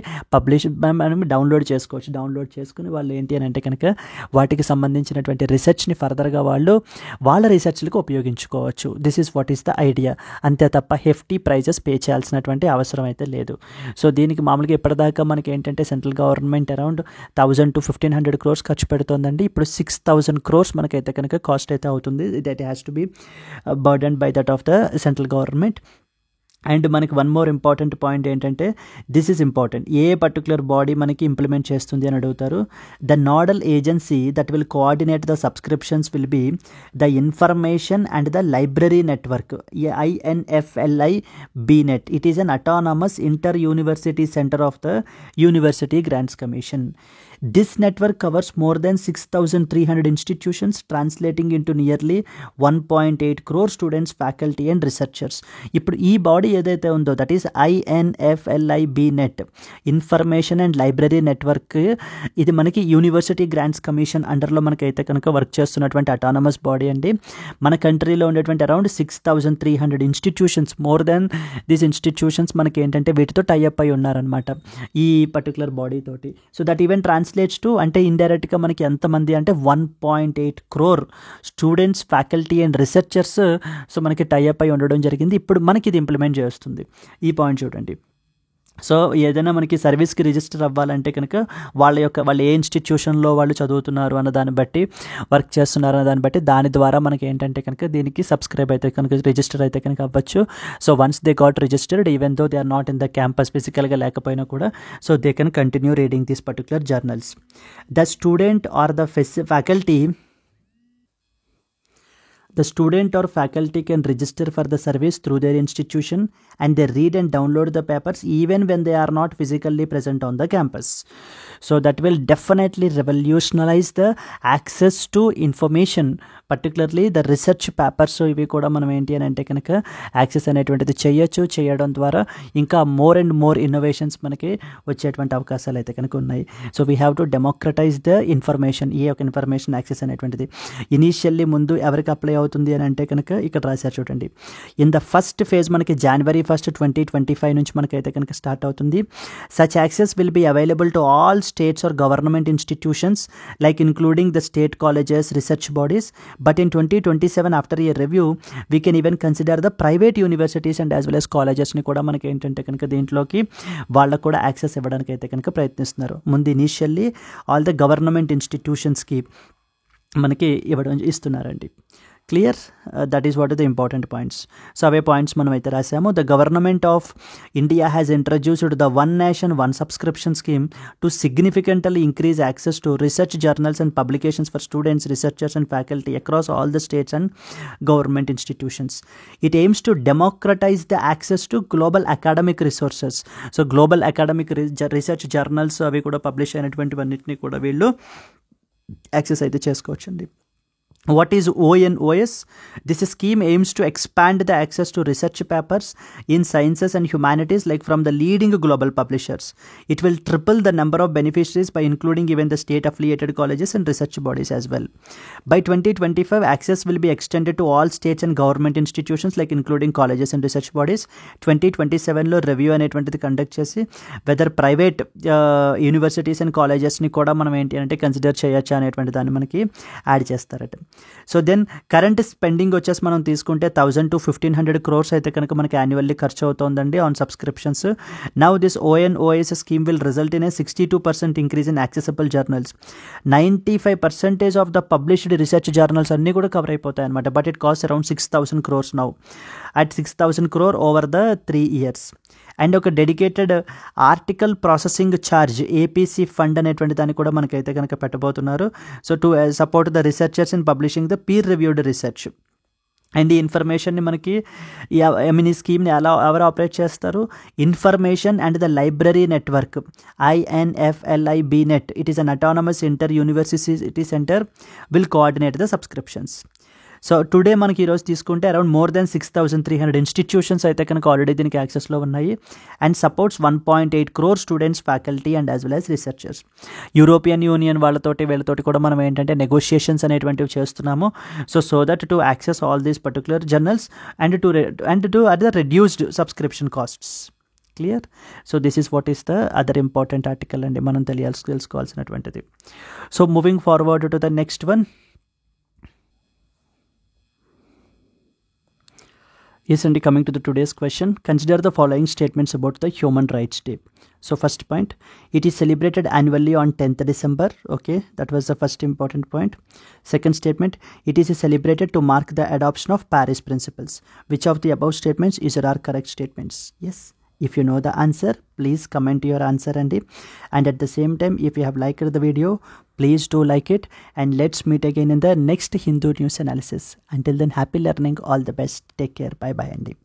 మనం డౌన్లోడ్ చేసుకోవచ్చు. డౌన్లోడ్ చేసుకుని వాళ్ళు ఏంటి అని అంటే కనుక వాటికి సంబంధించినటువంటి రీసెర్చ్ని ఫర్దర్గా వాళ్ళు వాళ్ళ రీసెర్చ్లకు ఉపయోగించుకోవచ్చు. This is what is the idea. అంతే తప్ప హెఫ్టీ ప్రైజెస్ పే చేయాల్సినటువంటి అవసరం అయితే లేదు. సో దీనికి మామూలుగా ఇప్పటిదాకా మనకి ఏంటంటే central government around 1000 to 1500 crores ఖర్చు పెడుతుందండి. ఇప్పుడు 6000 crores మనకైతే కనుక కాస్ట్ అయితే అవుతుంది. That has to be burden by that of the central government. And మనకి వన్ మోర్ ఇంపార్టెంట్ పాయింట్ ఏంటంటే this is important. A particular body మనకి ఇంప్లిమెంట్ చేస్తుంది అని అడుగుతారు. The nodal agency that will coordinate the subscriptions will be the information and the library network, INFLI BNet. It is an autonomous inter university centre of the university grants commission. This network covers more than 6,300 institutions, translating into nearly 1.8 crore students, faculty and researchers. ఇప్పుడు ఈ body ఏదైతే ఉందో that is INFLI BNet, information and library network. ఇది మనకి university grants commission అండర్లో మనకైతే కనుక work చేస్తున్నటువంటి autonomous body అండి. మన కంట్రీలో ఉండేటువంటి around 6,300 institutions, more than these institutions మనకి ఏంటంటే వీటితో టైఅప్ అయి ఉన్నారనమాట ఈ పర్టికులర్ బాడీ తోటి. So that even translates to అంటే ఇండైరెక్ట్గా మనకి ఎంతమంది అంటే 1.8 crore students, faculty and researchers so మనకి టైఅప్ అయి ఉండడం జరిగింది. ఇప్పుడు మనకి ఇది ఇంప్లిమెంట్ చేస్తుంది. ఈ పాయింట్ చూడండి. సో ఏదైనా మనకి సర్వీస్కి రిజిస్టర్ అవ్వాలంటే కనుక వాళ్ళు ఏ ఇన్స్టిట్యూషన్లో వాళ్ళు చదువుతున్నారు అన్న దాన్ని బట్టి, వర్క్ చేస్తున్నారు అన్న దాన్ని బట్టి దాని ద్వారా మనకి ఏంటంటే కనుక దీనికి సబ్స్క్రైబ్ అయితే కనుక రిజిస్టర్ అయితే కనుక అవ్వచ్చు. So once they got registered, even though they are not in the campus ఫిజికల్గా లేకపోయినా కూడా, so they can continue reading these particular journals. The student or the faculty The student or faculty can register for the service through their institution and they read and download the papers even when they are not physically present on the campus. So that will definitely revolutionize the access to information, particularly the research papers. So ఇవి కూడా మనం ఏంటి అని అంటే కనుక access అనేటువంటిది చేయడం ద్వారా ఇంకా మోర్ అండ్ మోర్ ఇన్నోవేషన్స్ మనకి వచ్చేటువంటి అవకాశాలు అయితే కనుక ఉన్నాయి. So we have to democratize the information. ఈ యొక్క ఇన్ఫర్మేషన్ యాక్సెస్ అనేటువంటిది ఇనీషియల్లీ ముందు ఎవరికి అప్లై అవుతుంది అని అంటే కనుక ఇక్కడ రాశారు చూడండి. ఇన్ ద ఫస్ట్ ఫేజ్ మనకి January 1st, 2025 నుంచి మనకైతే కనుక స్టార్ట్ అవుతుంది. Such access will be available to all states or government institutions like including the state colleges, research bodies. But in 2027 after a review we can even consider the private universities and as well as కాలేజెస్ని కూడా మనకి ఏంటంటే కనుక దీంట్లోకి వాళ్ళకు కూడా access ఇవ్వడానికి అయితే కనుక ప్రయత్నిస్తున్నారు. ముందు ఇనీషియల్లీ ఆల్ ద గవర్నమెంట్ ఇన్స్టిట్యూషన్స్కి మనకి ఇస్తున్నారండి. Clear? That is what are the important points. So అవే పాయింట్స్ మనం అయితే రాసాము. The government of India has introduced the one nation one subscription scheme to significantly increase access to research journals and publications for students, researchers and faculty across all the states and government institutions. It aims to democratize the access to global academic resources. So global academic research journals అవి కూడా publish అయినటువంటివన్నింటినీ కూడా వీళ్ళు access అయితే చేసుకోవచ్చండి. What is ONOS? This scheme aims to expand the access to research papers in sciences and humanities like from the leading global publishers. It will triple the number of beneficiaries by including even the state affiliated colleges and research bodies as well. By 2025 access will be extended to all states and government institutions like including colleges and research bodies. 2027 లో review అనేటువంటిది conduct చేసి weather private universities and కాలేజెస్ని కూడా మనం ఏంటి అంటే consider చేయొచ్చా అనేటువంటి దాన్ని మనకి యాడ్ చేస్తారట. సో దెన్ కరెంట్ స్పెండింగ్ వచ్చేసి మనం తీసుకుంటే 1000 to 1500 crores అయితే కనుక మనకి యాన్యువల్లీ ఖర్చు అవుతుందండి on subscriptions. Now this ONOS scheme will result in a 62% increase in accessible journals. 95% of the published research journals అన్నీ కూడా కవర్ అయిపోతాయి అనమాట. But it cost around 6000 crores now at 6000 crore over the 3 years. And ఒక dedicated article processing charge APC fund అనేటువంటి దాన్ని కూడా మనకైతే కనుక పెట్టబోతున్నారు. So to support the researchers in publishing the peer reviewed research. And ఈ ఇన్ఫర్మేషన్ని మనకి ఈ స్కీమ్ని ఎవరు ఆపరేట్ చేస్తారు? Information and the library network INFLIB-NET. It is an autonomous inter university centre will coordinate the subscriptions. So today మనకి ఈరోజు తీసుకుంటే అరౌండ్ మోర్ దెన్ 6300 ఇన్స్టిట్యూషన్స్ అయితే కనుక ఆల్రెడీ దీనికి యాక్సెస్లో ఉన్నాయి. And supports 1.8 crore students, faculty and as well as researchers. European Union వీళ్ళతోటి కూడా మనం ఏంటంటే నెగోషియేషన్స్ అనేటువంటివి చేస్తున్నాము. So that to access all these particular journals and to at the reduced subscription costs. Clear? So this is what is the other important article అండి మనం తెలుసుకోవాల్సినటువంటిది. So moving forward to the next one. Yes, and coming to the today's question, consider the following statements about the Human Rights Day. So first point, it is celebrated annually on 10th December. Okay, that was the first important point. Second statement, it is celebrated to mark the adoption of Paris Principles. Which of the above statements is or are correct statements? Yes. If you know the answer, please comment your answer and at the same time, if you have liked the video, please do like it, and let's meet again in the next Hindu news analysis. Until then, happy learning, all the best, take care, bye bye Andy.